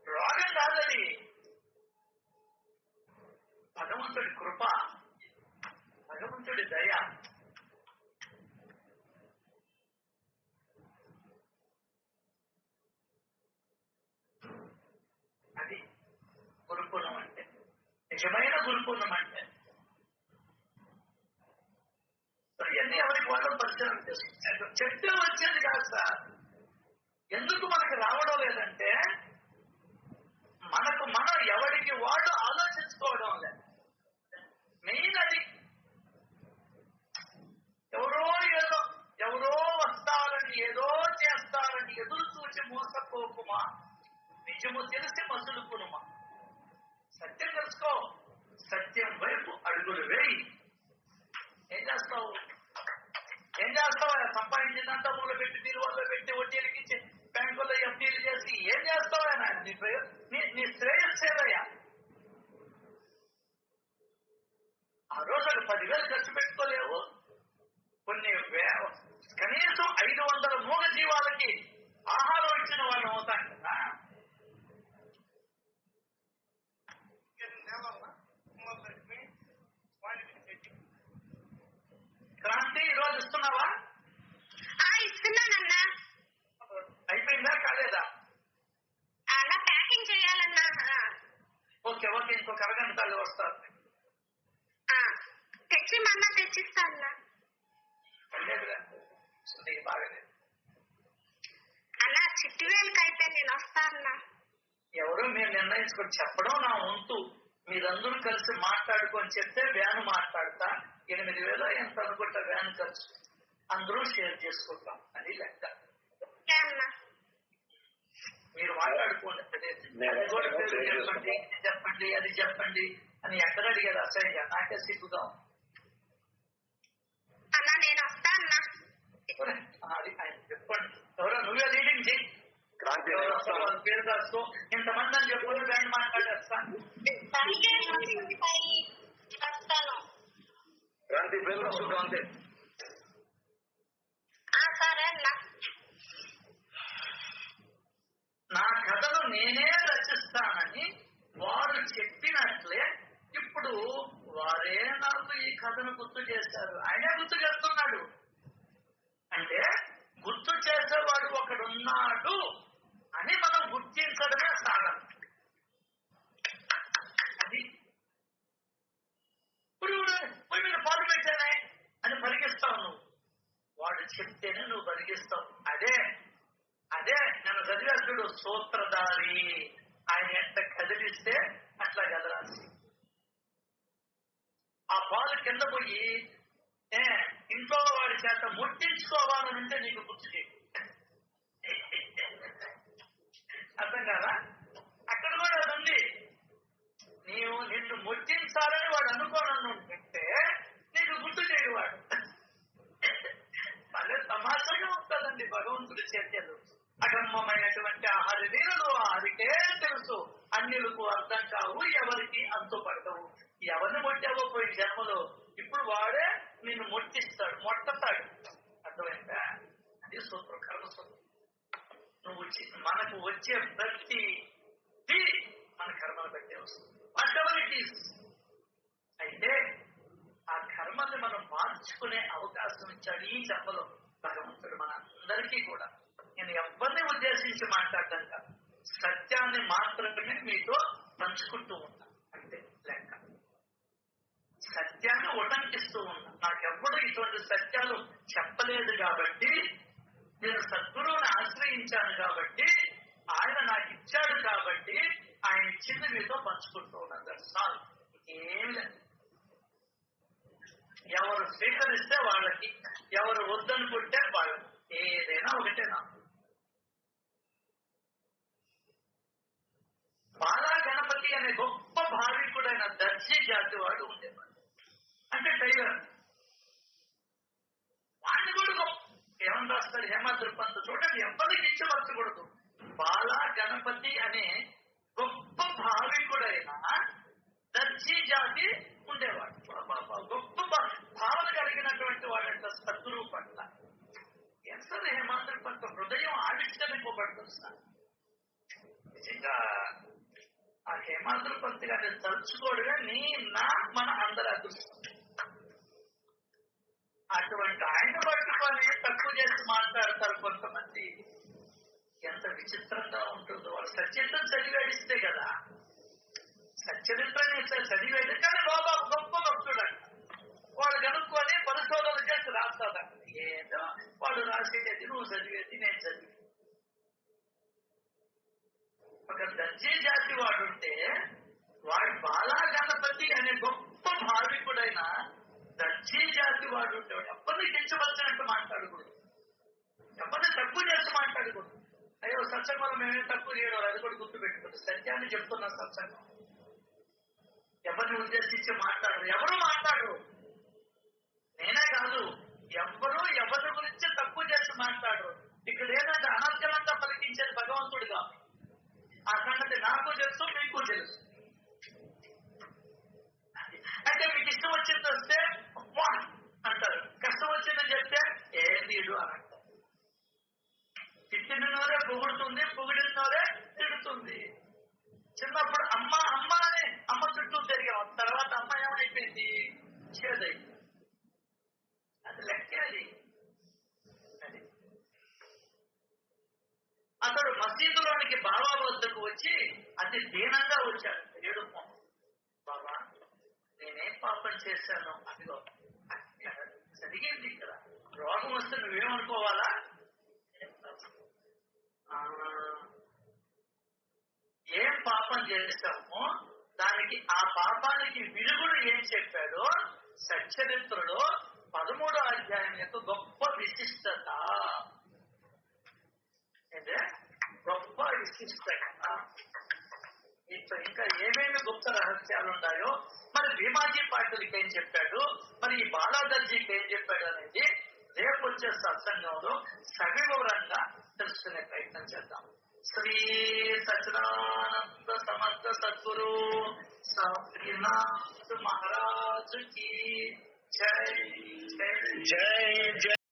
రోగం కాదది, భగవంతుడి కృప, భగవంతుడి దయ. అది గురుకులం అంటే, నిజమైన గురుకులం అంటే. ఇవన్నీ ఎవరికి వాళ్ళు పరిచయం చేస్తారు. చెప్తే వచ్చేది కాదు సార్. ఎందుకు మనకు రావడం లేదంటే మనకు మనం ఎవరికి వాళ్ళు ఆలోచించుకోవడం లేదు. మెయిన్ అది. ఎవరో వస్తారని, ఏదో చేస్తారని ఎదురు చూసి మోసపోకుమా, నిజము తెలిసి మసులుకునుమా. సత్యం తెలుసుకో, సత్యం వైపు అడుగులు వేయి. ఏం చేస్తావు? సంపాదించిందంతా మూల పెట్టి తీరువాళ్ళు పెట్టి వడ్డీలకి ఇచ్చి బ్యాంకుల్లో ఎఫ్డీలు చేసి ఏం చేస్తావా? నీ శ్రేయస్సేదయ్యా. ఆ రోజు 10,000 ఖర్చు పెట్టుకోలేవు. కొన్ని కనీసం 500 మూగ జీవాలకి ఆహారం ఇచ్చిన వాళ్ళు అవుతాం కదా. క్రాంతి ఈరోజు ఇస్తున్నావా? ఇస్తున్నానన్నా. అయిపోయిందా కాలేదా? అన్నా ప్యాకింగ్ చేయాలన్నా. ఓకే ఇంకొక అరగంటలో వస్తారు. తెచ్చిమన్నా తెచ్చిస్తా అన్నా. బాగలేదు అన్నా, చిట్టివేలుకి అయితే నేను వస్తా అన్నా. ఎవరో మీరు నిర్ణయించుకొని చెప్పడం నా వంతు. మీరందరూ కలిసి మాట్లాడుకొని చెప్తే వ్యాన్ మాట్లాడతా. 8,000 ఎంత అనుకుంటా వ్యాన్ ఖర్చు. అందరూ షేర్ చేసుకుంటాం. అది లెక్క. మీరు మాట్లాడుకోండి. అది కూడా పేరు చెప్పండి, ఇది చెప్పండి, అది చెప్పండి అని ఎక్కడ అడిగారు అసహ్యంగా. నాకే సిగ్గుగా ఉంది. అన్నా నేను వస్తా అన్నా. అది ఆయన చెప్పండి. ఎవరో నువ్వే రీడింగ్ చేయి. పేరు రాసుకో. ఇంతమంది అని చెప్పుకుని బ్యాండ్ మాట్లాడేస్తాను. వస్తాను. క్రాంతి పేరు రాసుకో. అంతే. సరే అన్నా. నా కథను నేనే రచిస్తానని వారు చెప్పినట్లే ఇప్పుడు వారే నాకు ఈ కథను గుర్తు చేశారు. ఆయనే గుర్తు చేస్తున్నాడు. అంటే గుర్తు చేసేవాడు ఒకడున్నాడు అని మనం గుర్తించడమే సాధన. అది ఇప్పుడు మీరు పాలు పెట్టానే అని పరిగిస్తావు నువ్వు. వాడు చెప్తేనే నువ్వు పరిగిస్తావు. అదే నన్ను చదివేస్తుడు సూత్రధారి. ఆయన ఎంత కదిలిస్తే అట్లా కదలాల్సి. ఆ పాలు కింద పోయి ఇంట్లో వాడి చేత ముట్టించుకోవాలనంటే నీకు గుర్తు చేయి. అర్థం కాదా? అక్కడ కూడా అది ఉంది. నిన్ను ముట్టించాలని వాడు అనుకోననుకుంటే నీకు గుర్తు చేయడు వాడు. మళ్ళీ తమాషగా ఉంటుందండి భగవంతుడి చర్యలు. అగమ్మమైనటువంటి ఆహార వీరులు ఆరికే తెలుసు, అన్యులకు అర్థం కావు, ఎవరికి అంతుపడతావు. ఎవరిని ముట్టావో పోయి జన్మలో ఇప్పుడు వాడే నిన్ను ముట్టిస్తాడు, మొట్టతాడు. అర్థమైందా? అది సూత్రం, కర్మ సూత్రం. మనకు వచ్చే ప్రతి మన కర్మను బట్టే వస్తుంది. అయితే ఆ కర్మల్ని మనం మార్చుకునే అవకాశం ఇచ్చాడు ఈ జన్మలో భగవంతుడు మన అందరికీ కూడా. నేను ఎవరిని ఉద్దేశించి మాట్లాడడం కాదు, సత్యాన్ని మాత్రమే మీతో పంచుకుంటూ ఉన్నా. అంటే లెక్క సత్యాన్ని ఉటంకిస్తూ ఉన్నా. నాకెప్పుడు ఇటువంటి సత్యాలు చెప్పలేదు కాబట్టి, నేను సద్గురువుని ఆశ్రయించాను కాబట్టి, ఆయన నాకు ఇచ్చాడు కాబట్టి ఆయన ఇచ్చింది మీతో పంచుకుంటూ ఉన్నాను. దర్శనాలు ఏమి లేదు. ఎవరు స్వీకరిస్తే వాళ్ళకి, ఎవరు వద్దనుకుంటే వాళ్ళకి, ఏదైనా ఒకటే. నాకు బాలా గణపతి అనే గొప్ప భావికుడైన దర్శి జాతి వాడు ఉండేవాడు. అంటే టైలర్. వాడిని కూడా గొప్ప ఏమని రాస్తారు హేమాద్రి పంత్ చూడండి, ఎవరికి ఇచ్చవరచకూడదు. బాలా గణపతి అనే గొప్ప భావికుడైన దర్శి జాతి ఉండేవాడు. గొప్ప భావన కలిగినటువంటి వాడంట సద్గురువు పట్ల. ఎంత హేమాద్రి పంత్ హృదయం ఆవిష్కరింపబడుతుంది సార్. నిజంగా ఆ హేమాద్రి పంత్ గారిని తలుచుకోవడమే మన అందరి అదృష్టం. అటువంటి ఆయన పట్టుకొని తక్కువ చేసి మాట్లాడతారు కొంతమంది. ఎంత విచిత్రంగా ఉంటుందో. వాళ్ళు సత్యత్వం చదివేడిస్తే కదా, సత్యరిత్రాన్ని చదివేది. కానీ బాబా గొప్ప భక్తుడంట. వాడు కనుక్కొని పరిశోధన చేసి రాస్తాడంట. ఏదో వాడు రాసేది, నువ్వు చదివేది, నేను చదివేది. ఒక దర్జీ జాతి వాడుంటే వాడు బాలా గణపతి అనే గొప్ప భావికుడైన దర్జీ జాతి వాడు ఉండేవాడు. ఎవరిని కించవలసినట్టు మాట్లాడకూడదు, ఎవరిని తక్కువ చేసి మాట్లాడకూడదు. అయ్యో సత్సంగంలో మేమే తక్కువ చేయడం, అది కూడా గుర్తు పెట్టుకోండి. సత్యాన్ని చెప్తున్నా సత్సంగం. ఎవరిని ఉద్దేశించి మాట్లాడరు, ఎవరు మాట్లాడరు. నేనే కాదు, ఎవరు ఎవరి గురించి తక్కువ చేసి మాట్లాడరు. ఇక్కడ ఏంటంటే అనర్గళంగా పలికించేది భగవంతుడిగా. ఆ సంగతి నాకు తెలుసు, మీకు తెలుసు. అయితే మీకు ఇష్టం వచ్చింది వస్తే అమ్మా అంటారు, కష్టం వచ్చిందని చెప్తే ఏ నీడు అని అంటారు. తిట్టిన నోరే పొగుడుతుంది, పొగిడిన నోరే తిడుతుంది. చిన్నప్పుడు అమ్మ అమ్మ అని అమ్మ చుట్టూ తిరిగాం, తర్వాత అమ్మ ఏమైపోయింది, చేదైంది. అది లెక్కే అది. అతడు మసీదులోనికి బాబా వద్దకు వచ్చి అతి దీనంగా వచ్చాడు. ఏడుపు, బాబా నేనేం పాపం చేశాను, అదిగో జరిగింది ఇక్కడ. రోగం వస్తే నువ్వేమనుకోవాలా, ఏం పాపం చేశామో దానికి ఆ పాపానికి విరుగుడు ఏం చెప్పాడో సచ్చరిత్రలో 13వ అధ్యాయం యొక్క గొప్ప విశిష్టత. అంటే గొప్ప విశిష్టత. ఇంకా ఏమేమి గుప్త రహస్యాలు ఉన్నాయో, మరి భీమాజీ పాటిల్కి ఏం చెప్పాడు, మరి ఈ బాలాదర్జీకి ఏం చెప్పాడు అనేది రేపు వచ్చే సత్సంగంలో సవివరంగా తెలుసుకునే ప్రయత్నం చేద్దాం. శ్రీ సచ్చిదానంద సమర్థ సద్గురు సాయినాథ్ మహారాజ్ కి జై జై జై.